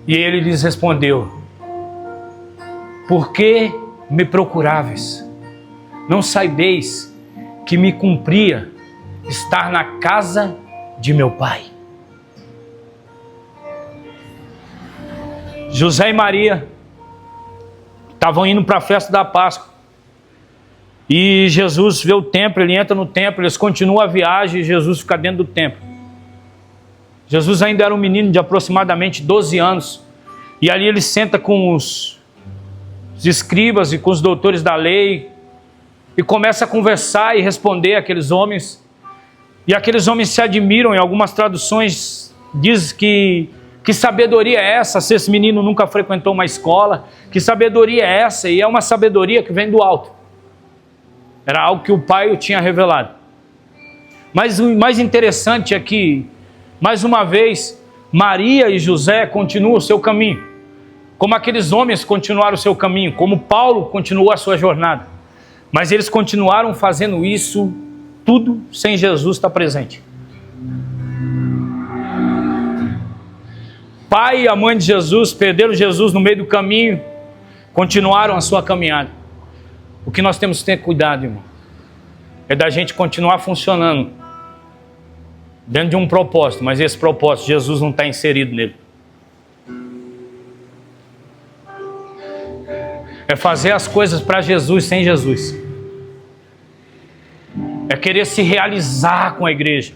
E ele lhes respondeu, por que me procuráveis? Não sabeis que me cumpria estar na casa de meu pai? José e Maria estavam indo para a festa da Páscoa. E Jesus vê o templo, ele entra no templo, eles continuam a viagem e Jesus fica dentro do templo. Jesus ainda era um menino de aproximadamente 12 anos. E ali ele senta com os escribas e com os doutores da lei e começa a conversar e responder àqueles homens. E aqueles homens se admiram. Em algumas traduções diz que sabedoria é essa, se esse menino nunca frequentou uma escola? Que sabedoria é essa? E é uma sabedoria que vem do alto. Era algo que o pai o tinha revelado. Mas o mais interessante é que, mais uma vez, Maria e José continuam o seu caminho, como aqueles homens continuaram o seu caminho, como Paulo continuou a sua jornada. Mas eles continuaram fazendo isso tudo sem Jesus estar presente. Pai e a mãe de Jesus perderam Jesus no meio do caminho, continuaram a sua caminhada. O que nós temos que ter cuidado, irmão, é da gente continuar funcionando dentro de um propósito, mas esse propósito, Jesus não está inserido nele. É fazer as coisas para Jesus sem Jesus. É querer se realizar com a igreja.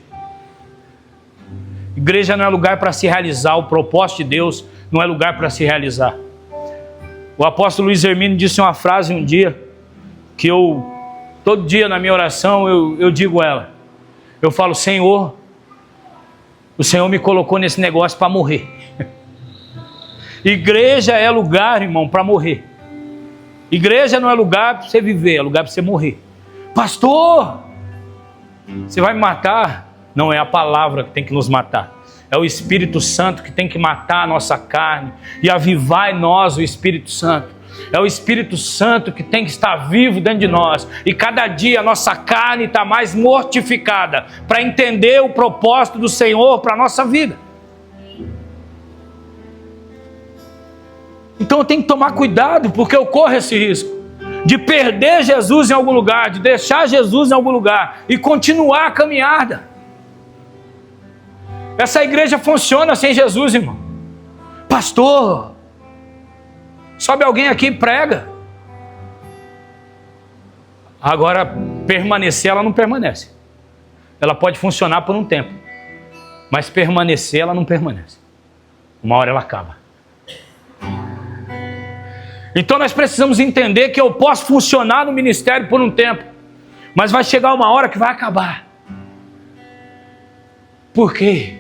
Igreja não é lugar para se realizar. O propósito de Deus não é lugar para se realizar. O apóstolo Luiz Hermínio disse uma frase um dia, que todo dia na minha oração eu digo ela. Eu falo: Senhor, o Senhor me colocou nesse negócio para morrer. Igreja é lugar, irmão, para morrer. Igreja não é lugar para você viver, é lugar para você morrer. Pastor, você vai me matar? Não é a palavra que tem que nos matar. É o Espírito Santo que tem que matar a nossa carne e avivar em nós o Espírito Santo. É o Espírito Santo que tem que estar vivo dentro de nós. E cada dia a nossa carne está mais mortificada para entender o propósito do Senhor para a nossa vida. Então eu tenho que tomar cuidado, porque eu corro esse risco de perder Jesus em algum lugar, de deixar Jesus em algum lugar e continuar a caminhada. Essa igreja funciona sem Jesus, irmão. Pastor, sobe alguém aqui e prega. Agora, permanecer, ela não permanece. Ela pode funcionar por um tempo, mas permanecer, ela não permanece. Uma hora ela acaba. Então nós precisamos entender que eu posso funcionar no ministério por um tempo, mas vai chegar uma hora que vai acabar. Por quê?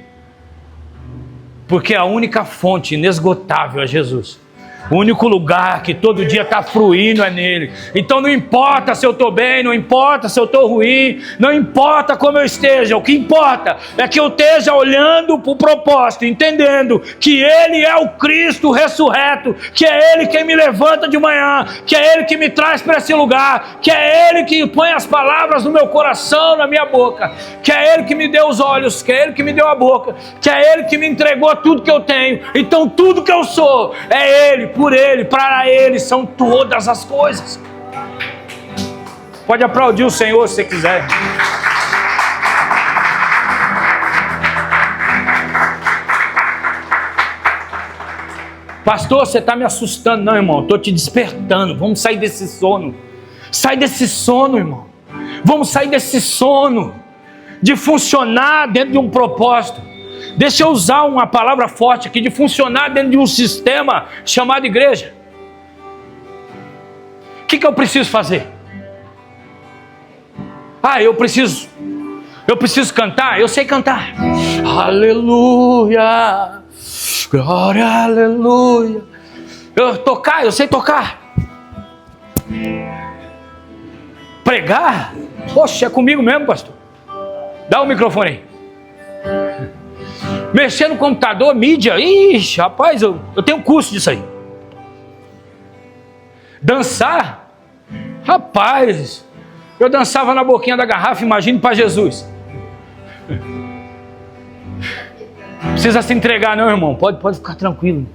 Porque a única fonte inesgotável é Jesus. O único lugar que todo dia está fluindo é nele. Então não importa se eu estou bem, não importa se eu estou ruim, não importa como eu esteja. O que importa é que eu esteja olhando para o propósito, entendendo que ele é o Cristo ressurreto, que é ele quem me levanta de manhã, que é ele que me traz para esse lugar, que é ele que põe as palavras no meu coração, na minha boca, que é ele que me deu os olhos, que é ele que me deu a boca, que é ele que me entregou tudo que eu tenho. Então tudo que eu sou é ele, por ele, para ele são todas as coisas. Pode aplaudir o Senhor se você quiser. Pastor, você está me assustando. Não, irmão, estou te despertando. Vamos sair desse sono. Sai desse sono, irmão. Vamos sair desse sono de funcionar dentro de um propósito. Deixa eu usar uma palavra forte aqui, de funcionar dentro de um sistema chamado igreja. O que eu preciso fazer? Eu preciso cantar. Eu sei cantar. Aleluia, glória, aleluia. Eu sei tocar. Pregar? Poxa, é comigo mesmo, pastor. Dá o microfone aí. Mexer no computador, mídia, ixi, rapaz, eu tenho curso disso aí. Dançar, rapaz, eu dançava na boquinha da garrafa, imagine para Jesus. Precisa se entregar não, irmão, pode ficar tranquilo.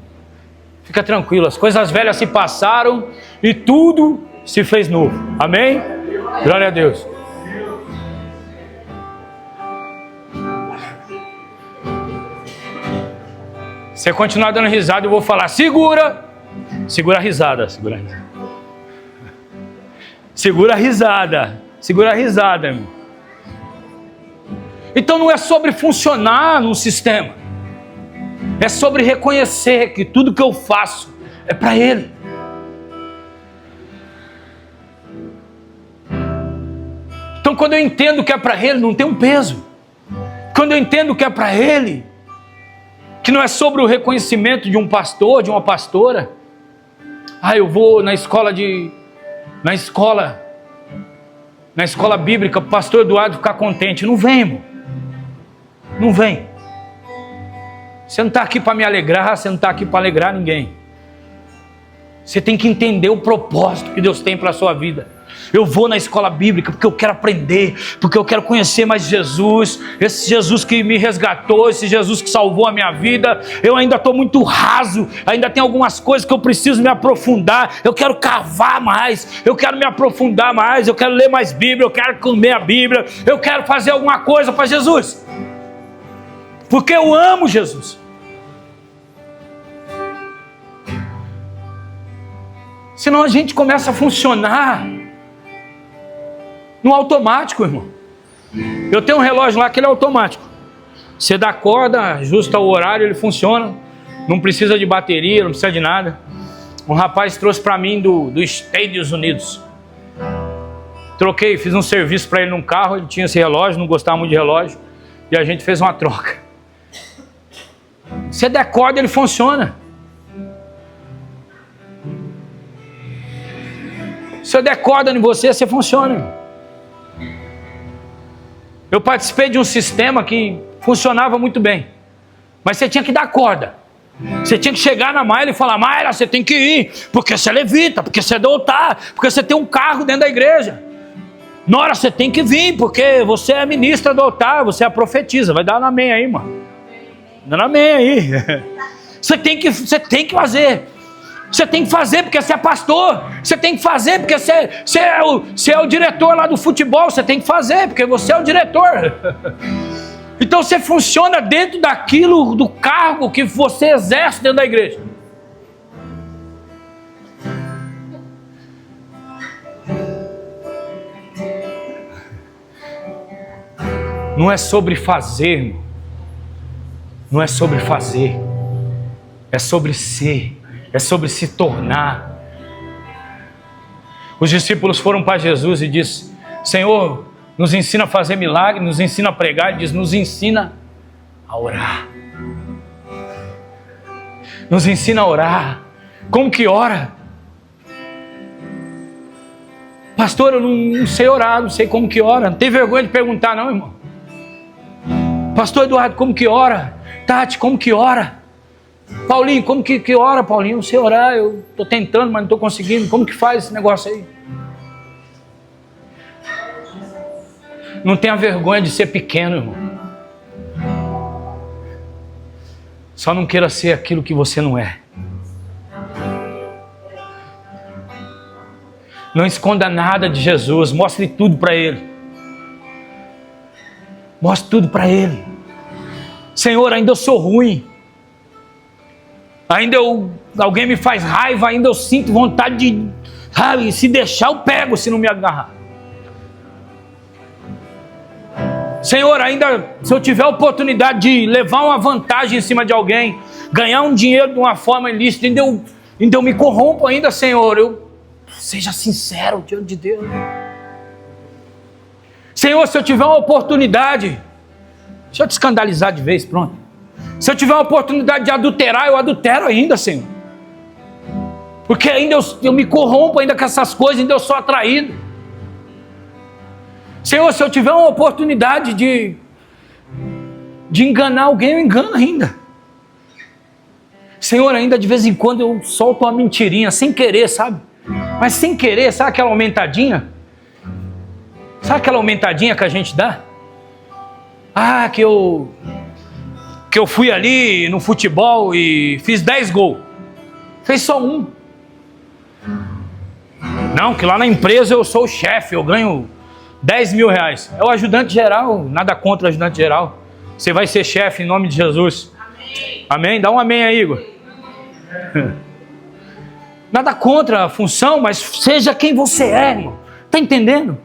Fica tranquilo, as coisas velhas se passaram e tudo se fez novo, amém? Glória a Deus. Se você continuar dando risada, eu vou falar: segura a risada, segura a risada. Segura a risada, segura a risada, irmão. Então não é sobre funcionar num sistema, é sobre reconhecer que tudo que eu faço é para ele. Então quando eu entendo que é para ele, não tem um peso. Quando eu entendo que é para ele, que não é sobre o reconhecimento de um pastor, de uma pastora. Eu vou na escola bíblica, o pastor Eduardo ficar contente. Não vem, irmão. Não vem. Você não está aqui para me alegrar, você não está aqui para alegrar ninguém. Você tem que entender o propósito que Deus tem para a sua vida. Eu vou na escola bíblica porque eu quero aprender, porque eu quero conhecer mais Jesus, esse Jesus que me resgatou, esse Jesus que salvou a minha vida. Eu ainda estou muito raso, ainda tem algumas coisas que eu preciso me aprofundar. Eu quero cavar mais, eu quero me aprofundar mais, eu quero ler mais Bíblia, eu quero comer a Bíblia, eu quero fazer alguma coisa para Jesus, porque eu amo Jesus. Senão a gente começa a funcionar no automático, irmão. Eu tenho um relógio lá que ele é automático. Você dá corda, ajusta o horário, ele funciona. Não precisa de bateria, não precisa de nada. Um rapaz trouxe para mim dos Estados Unidos. Troquei, fiz um serviço para ele num carro. Ele tinha esse relógio, não gostava muito de relógio. E a gente fez uma troca. Você der corda, ele funciona. Se eu der corda em você, você funciona. Eu participei de um sistema que funcionava muito bem. Mas você tinha que dar corda. Você tinha que chegar na Mayra e falar: Mayra, você tem que ir, porque você é levita, porque você é do altar, porque você tem um cargo dentro da igreja. Nora, você tem que vir, porque você é ministra do altar, você é a profetisa. Vai dar um amém aí, mano. Dá um amém aí. Você tem que fazer. Você tem que fazer porque você é pastor. Você tem que fazer porque você é o diretor lá do futebol. Você tem que fazer porque você é o diretor. Então você funciona dentro daquilo, do cargo que você exerce dentro da igreja. Não é sobre fazer, irmão. Não é sobre fazer. É sobre ser. É sobre se tornar. Os discípulos foram para Jesus e disse: Senhor, nos ensina a fazer milagre, nos ensina a pregar. Ele diz: nos ensina a orar. Nos ensina a orar. Como que ora? Pastor, eu não sei orar, não sei como que ora. Não tem vergonha de perguntar não, irmão. Pastor Eduardo, como que ora? Tati, como que ora? Paulinho, como que ora, Paulinho? Eu não sei orar, eu estou tentando, mas não estou conseguindo. Como que faz esse negócio aí? Não tenha vergonha de ser pequeno, irmão. Só não queira ser aquilo que você não é. Não esconda nada de Jesus. Mostre tudo para Ele. Mostre tudo para Ele. Senhor, ainda eu sou ruim. Ainda alguém me faz raiva, ainda eu sinto vontade de... se deixar eu pego se não me agarrar. Senhor, ainda se eu tiver a oportunidade de levar uma vantagem em cima de alguém, ganhar um dinheiro de uma forma ilícita, ainda eu me corrompo ainda, Senhor. Seja sincero diante de Deus. Senhor, se eu tiver uma oportunidade, deixa eu te escandalizar de vez, pronto. Se eu tiver uma oportunidade de adulterar, eu adultero ainda, Senhor. Porque ainda eu me corrompo ainda com essas coisas, ainda eu sou atraído. Senhor, se eu tiver uma oportunidade de enganar alguém, eu engano ainda. Senhor, ainda de vez em quando eu solto uma mentirinha, sem querer, sabe? Mas sem querer, sabe aquela aumentadinha? Sabe aquela aumentadinha que a gente dá? Que eu fui ali no futebol e fiz 10 gols. Fez só um. Não, que lá na empresa eu sou o chefe, eu ganho 10 mil reais. É o ajudante geral, nada contra o ajudante geral. Você vai ser chefe em nome de Jesus. Amém. Amém? Dá um amém aí, Igor. Nada contra a função, mas seja quem você é, irmão. Está entendendo?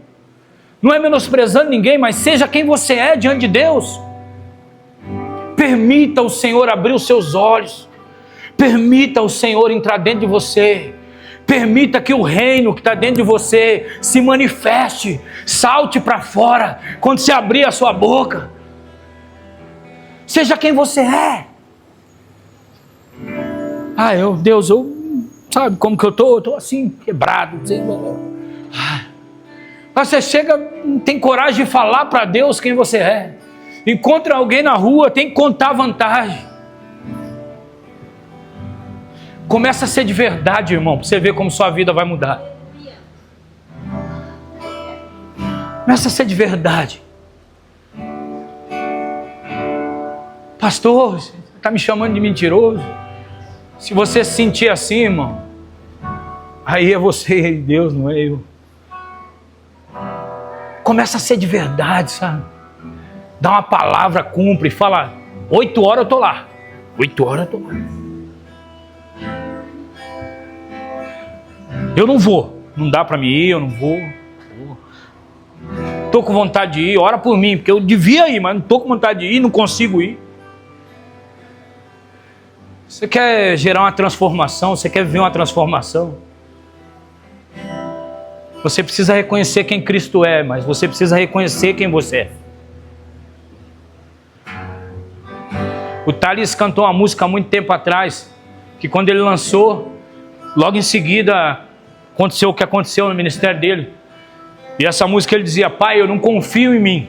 Não é menosprezando ninguém, mas seja quem você é diante de Deus. Permita o Senhor abrir os seus olhos. Permita o Senhor entrar dentro de você. Permita que o reino que está dentro de você se manifeste, salte para fora quando você abrir a sua boca. Seja quem você é. Deus, sabe como que eu estou? Eu estou assim, quebrado. Você chega, não tem coragem de falar para Deus quem você é. Encontra alguém na rua, tem que contar vantagem. Começa a ser de verdade, irmão, para você ver como sua vida vai mudar. Começa a ser de verdade. Pastor, você está me chamando de mentiroso? Se você se sentir assim, irmão, aí é você e Deus, não é eu. Começa a ser de verdade, sabe? Dá uma palavra, cumpre, fala, 8 horas eu estou lá. 8 horas eu estou lá. Eu não vou, não dá para mim ir, eu não vou. Estou com vontade de ir, ora por mim, porque eu devia ir, mas não estou com vontade de ir, não consigo ir. Você quer gerar uma transformação, você quer viver uma transformação? Você precisa reconhecer quem Cristo é, mas você precisa reconhecer quem você é. O Thales cantou uma música há muito tempo atrás, que quando ele lançou, logo em seguida aconteceu o que aconteceu no ministério dele. E essa música ele dizia: Pai, eu não confio em mim.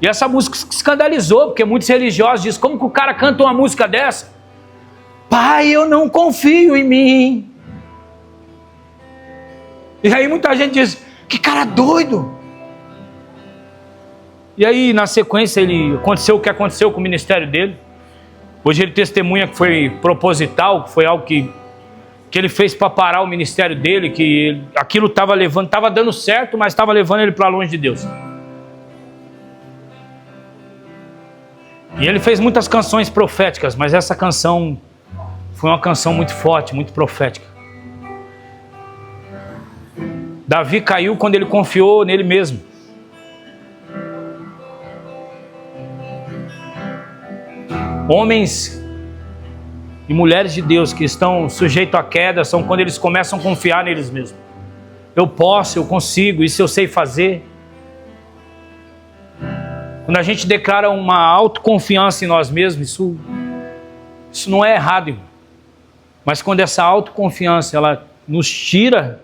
E essa música escandalizou, porque muitos religiosos dizem: como que o cara canta uma música dessa? Pai, eu não confio em mim. E aí muita gente diz: que cara doido. E aí na sequência aconteceu o que aconteceu com o ministério dele. Hoje ele testemunha que foi proposital, que foi algo que ele fez para parar o ministério dele, que aquilo estava dando certo, mas estava levando ele para longe de Deus. E ele fez muitas canções proféticas, mas essa canção foi uma canção muito forte, muito profética. Davi caiu quando ele confiou nele mesmo. Homens e mulheres de Deus que estão sujeitos à queda são quando eles começam a confiar neles mesmos. Eu posso, eu consigo, isso eu sei fazer. Quando a gente declara uma autoconfiança em nós mesmos, isso não é errado, irmão. Mas quando essa autoconfiança ela nos tira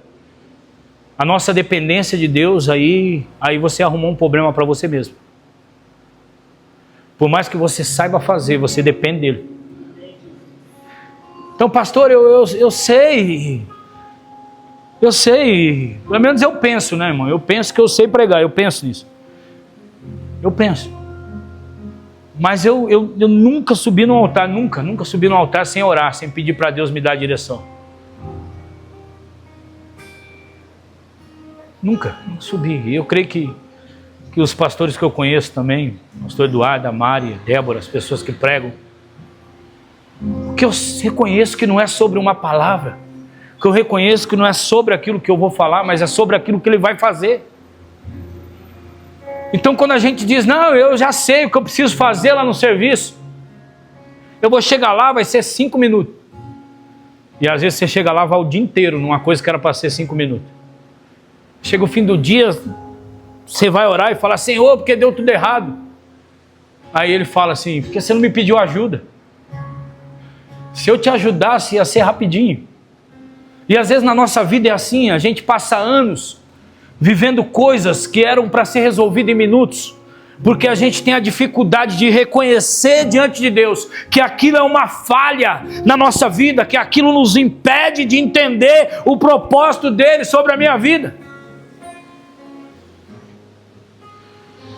a nossa dependência de Deus, aí você arrumou um problema para você mesmo. Por mais que você saiba fazer, você depende dele. Então, pastor, eu sei, pelo menos eu penso, né, irmão? Eu penso que eu sei pregar, eu penso nisso. Eu penso. Mas eu nunca subi no altar, nunca subi no altar sem orar, sem pedir para Deus me dar a direção. Nunca subi. E eu creio que os pastores que eu conheço também, o pastor Eduardo, a Mari, a Débora, as pessoas que pregam, que eu reconheço que não é sobre uma palavra, que eu reconheço que não é sobre aquilo que eu vou falar, mas é sobre aquilo que ele vai fazer. Então quando a gente diz: não, eu já sei o que eu preciso fazer lá no serviço, eu vou chegar lá, vai ser 5 minutos. E às vezes você chega lá, vai o dia inteiro numa coisa que era para ser 5 minutos. Chega o fim do dia, você vai orar e fala: Senhor, porque deu tudo errado. Aí ele fala assim: porque você não me pediu ajuda? Se eu te ajudasse, ia ser rapidinho. E às vezes na nossa vida é assim, a gente passa anos vivendo coisas que eram para ser resolvidas em minutos, porque a gente tem a dificuldade de reconhecer diante de Deus que aquilo é uma falha na nossa vida, que aquilo nos impede de entender o propósito dele sobre a minha vida.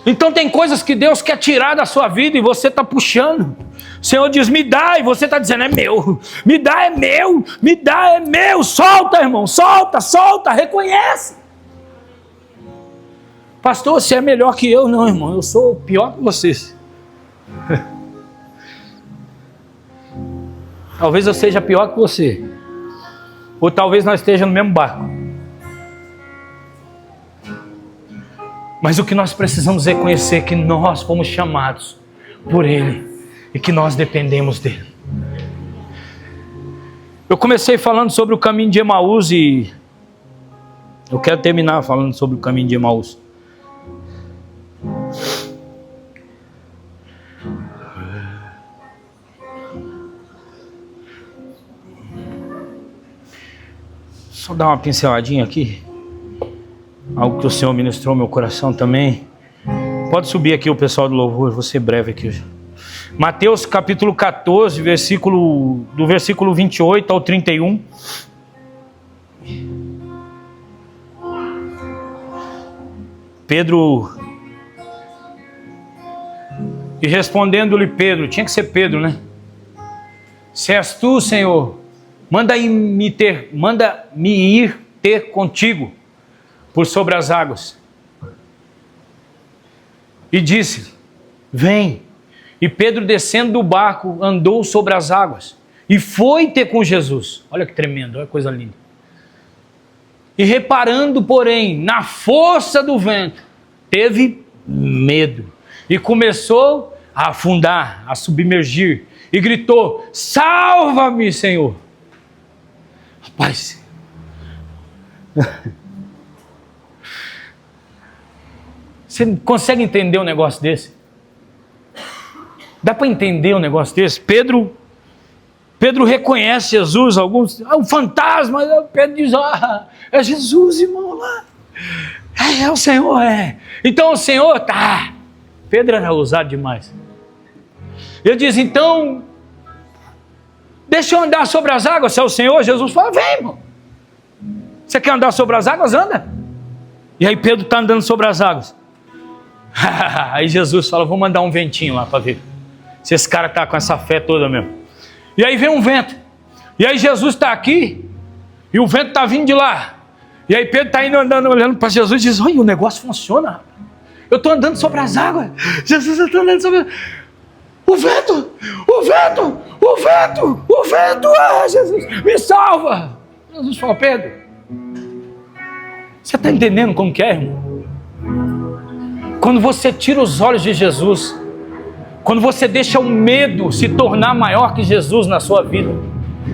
Então tem coisas que Deus quer tirar da sua vida e você está puxando. O Senhor diz: me dá, e você está dizendo: é meu. Me dá, é meu. Me dá, é meu. Solta, irmão, solta, reconhece. Pastor, você é melhor que eu? Não, irmão, eu sou pior que vocês. Talvez eu seja pior que você. Ou talvez nós estejamos no mesmo barco. Mas o que nós precisamos reconhecer é que nós fomos chamados por Ele e que nós dependemos dEle. Eu comecei falando sobre o caminho de Emaús e eu quero terminar falando sobre o caminho de Emaús. Só dar uma pinceladinha aqui. Algo que o Senhor ministrou no meu coração também. Pode subir aqui o pessoal do louvor, vou ser breve aqui hoje. Mateus capítulo 14, do versículo 28 ao 31. Pedro, e respondendo-lhe Pedro, tinha que ser Pedro, né? Se és tu, Senhor, manda-me ir ter contigo por sobre as águas. E disse: vem. E Pedro, descendo do barco, andou sobre as águas e foi ter com Jesus. Olha que tremendo, olha que coisa linda. E reparando, porém, na força do vento, teve medo e começou a afundar, a submergir, e gritou: salva-me, Senhor. Rapaz, você consegue entender um negócio desse? Dá para entender um negócio desse? Pedro reconhece Jesus, alguns, um fantasma. Pedro diz: é Jesus, irmão, lá. É o Senhor, é. Então o Senhor, tá. Pedro era ousado demais. Ele diz: então, deixa eu andar sobre as águas, se é o Senhor. Jesus fala: vem, irmão. Você quer andar sobre as águas? Anda. E aí Pedro está andando sobre as águas. Aí Jesus fala: vou mandar um ventinho lá para ver se esse cara está com essa fé toda mesmo. E aí vem um vento. E aí Jesus está aqui e o vento está vindo de lá. E aí Pedro está indo andando, olhando para Jesus e diz: olha, o negócio funciona. Eu estou andando sobre as águas. Jesus, eu estou andando sobre... O vento! Jesus, me salva! Jesus fala: Pedro, você está entendendo como que é, irmão? Quando você tira os olhos de Jesus, quando você deixa o medo se tornar maior que Jesus na sua vida,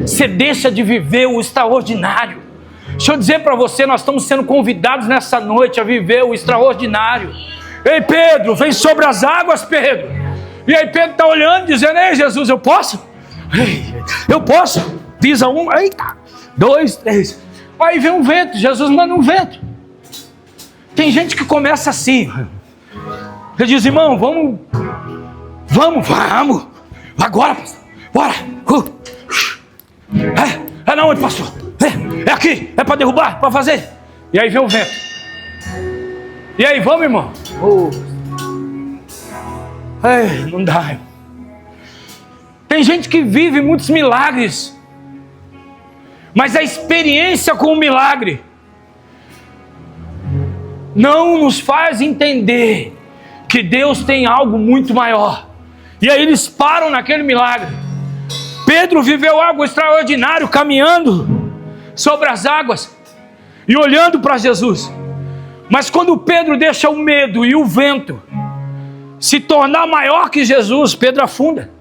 você deixa de viver o extraordinário. Deixa eu dizer para você, nós estamos sendo convidados nessa noite a viver o extraordinário. Ei, Pedro, vem sobre as águas, Pedro. E aí Pedro está olhando, dizendo: ei, Jesus, eu posso? Eu posso. Pisa um, eita, 2, 3. Aí vem um vento, Jesus manda um vento. Tem gente que começa assim. Ele diz: irmão, vamos, agora, pastor, bora. É na onde, pastor? É aqui, é para derrubar, para fazer. E aí vem o vento. E aí, vamos, irmão? Não dá, irmão. Tem gente que vive muitos milagres, mas a experiência com o milagre não nos faz entender que Deus tem algo muito maior. E aí eles param naquele milagre. Pedro viveu algo extraordinário, caminhando sobre as águas e olhando para Jesus. Mas quando Pedro deixa o medo e o vento se tornar maior que Jesus, Pedro afunda.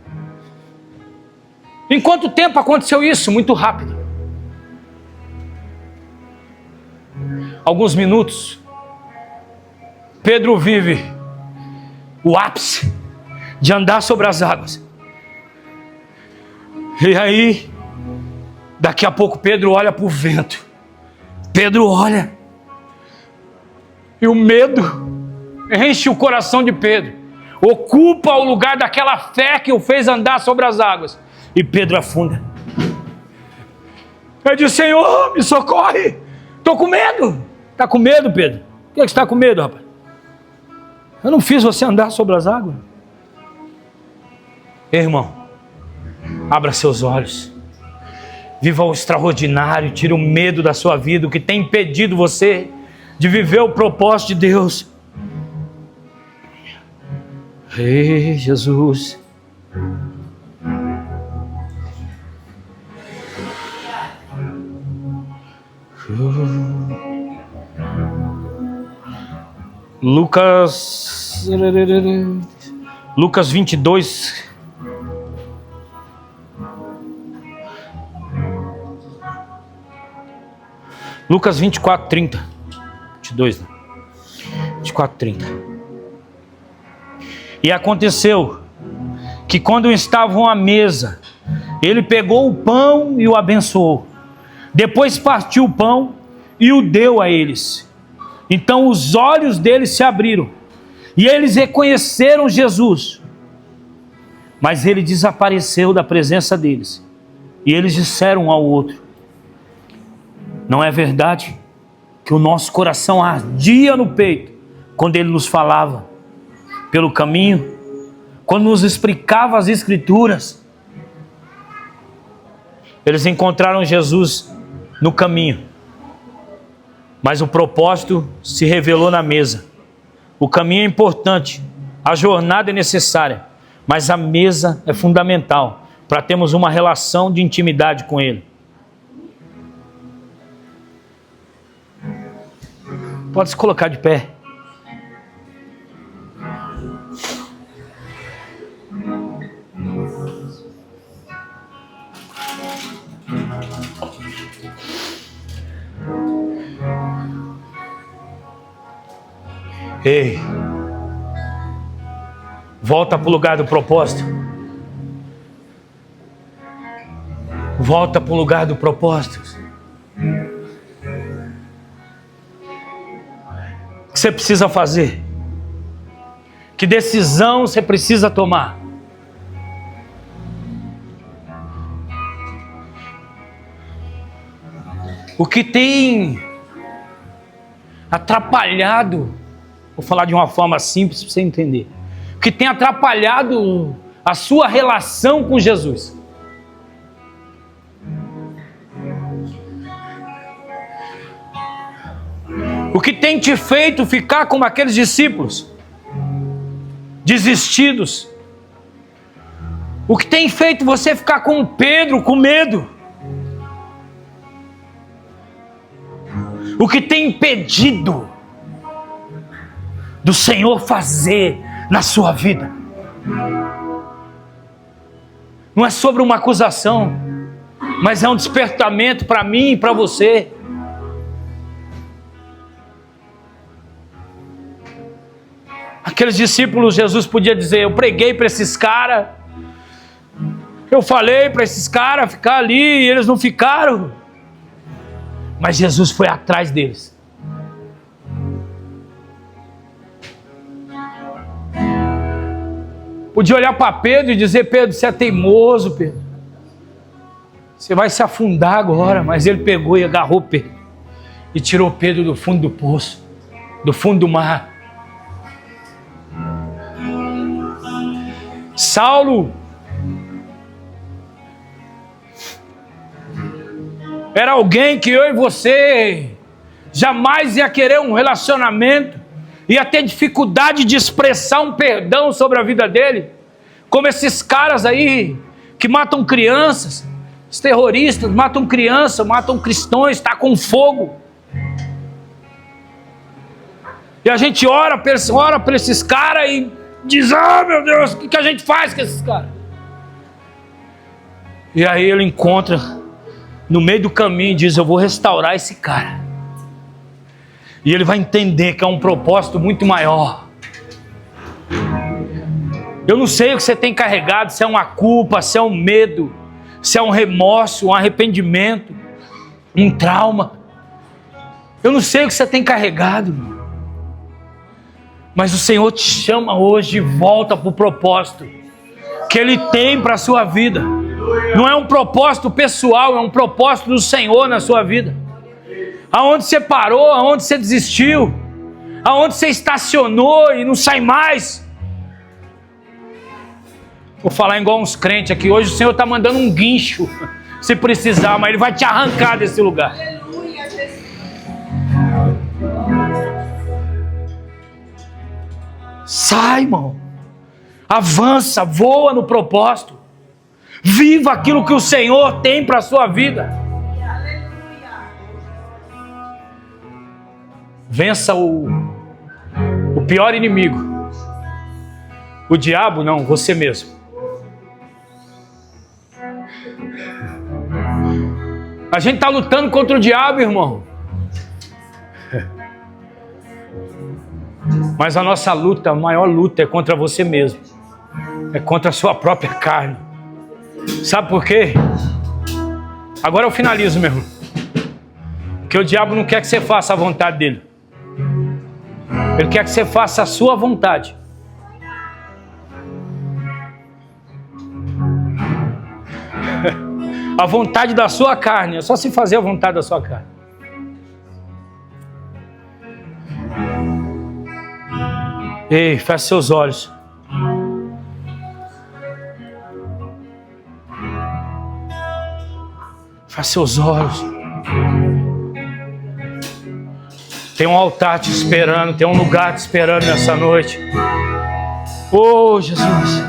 Em quanto tempo aconteceu isso? Muito rápido. Alguns minutos. Pedro vive o ápice de andar sobre as águas. E aí, daqui a pouco Pedro olha para o vento. Pedro olha. E o medo enche o coração de Pedro. Ocupa o lugar daquela fé que o fez andar sobre as águas. E Pedro afunda. Ele diz: Senhor, me socorre. Estou com medo. Está com medo, Pedro? Por que você está com medo, rapaz? Eu não fiz você andar sobre as águas. Irmão, abra seus olhos. Viva o extraordinário. Tire o medo da sua vida, o que tem impedido você de viver o propósito de Deus. Ei, Jesus. Lucas 22. Lucas 24, 30. 22, né? 24, 30. E aconteceu que quando estavam à mesa, ele pegou o pão e o abençoou. Depois partiu o pão e o deu a eles. Então os olhos deles se abriram e eles reconheceram Jesus. Mas ele desapareceu da presença deles. E eles disseram um ao outro: não é verdade que o nosso coração ardia no peito quando ele nos falava pelo caminho, quando nos explicava as Escrituras? Eles encontraram Jesus no caminho, mas o propósito se revelou na mesa. O caminho é importante, a jornada é necessária, mas a mesa é fundamental para termos uma relação de intimidade com Ele. Pode se colocar de pé. Ei, volta para o lugar do propósito. Volta para o lugar do propósito. O que você precisa fazer? Que decisão você precisa tomar? O que tem atrapalhado, vou falar de uma forma simples para você entender, o que tem atrapalhado a sua relação com Jesus? O que tem te feito ficar como aqueles discípulos, desistidos? O que tem feito você ficar com Pedro, com medo? O que tem impedido do Senhor fazer na sua vida? Não é sobre uma acusação, mas é um despertamento para mim e para você. Aqueles discípulos, Jesus podia dizer: eu preguei para esses caras, eu falei para esses caras ficar ali e eles não ficaram. Mas Jesus foi atrás deles. Podia olhar para Pedro e dizer: Pedro, você é teimoso, Pedro. Você vai se afundar agora. Mas ele pegou e agarrou Pedro e tirou Pedro do fundo do poço, do fundo do mar. Saulo era alguém que eu e você jamais ia querer um relacionamento, ia ter dificuldade de expressar um perdão sobre a vida dele, como esses caras aí que matam crianças, os terroristas matam crianças, matam cristãos, está com fogo. E a gente ora para esses caras e diz: ah, meu Deus, o que a gente faz com esses caras? E aí ele encontra no meio do caminho e diz: eu vou restaurar esse cara. E ele vai entender que é um propósito muito maior. Eu não sei o que você tem carregado, se é uma culpa, se é um medo, se é um remorso, um arrependimento, um trauma. Eu não sei o que você tem carregado. Mas o Senhor te chama hoje de volta para o propósito que Ele tem para a sua vida. Não é um propósito pessoal, é um propósito do Senhor na sua vida. Aonde você parou, aonde você desistiu, aonde você estacionou e não sai mais. Vou falar igual uns crentes aqui. Hoje o Senhor está mandando um guincho, se precisar, mas Ele vai te arrancar desse lugar. Sai, irmão. Avança, voa no propósito. Viva aquilo que o Senhor tem para a sua vida. Vença o pior inimigo. O diabo não, você mesmo. A gente está lutando contra o diabo, irmão. Mas a nossa luta, a maior luta é contra você mesmo. É contra a sua própria carne. Sabe por quê? Agora eu finalizo, meu irmão. Porque o diabo não quer que você faça a vontade dele. Ele quer que você faça a sua vontade. A vontade da sua carne. É só se fazer a vontade da sua carne. Ei, feche seus olhos. Feche seus olhos. Tem um altar te esperando, tem um lugar te esperando nessa noite. Oh, Jesus.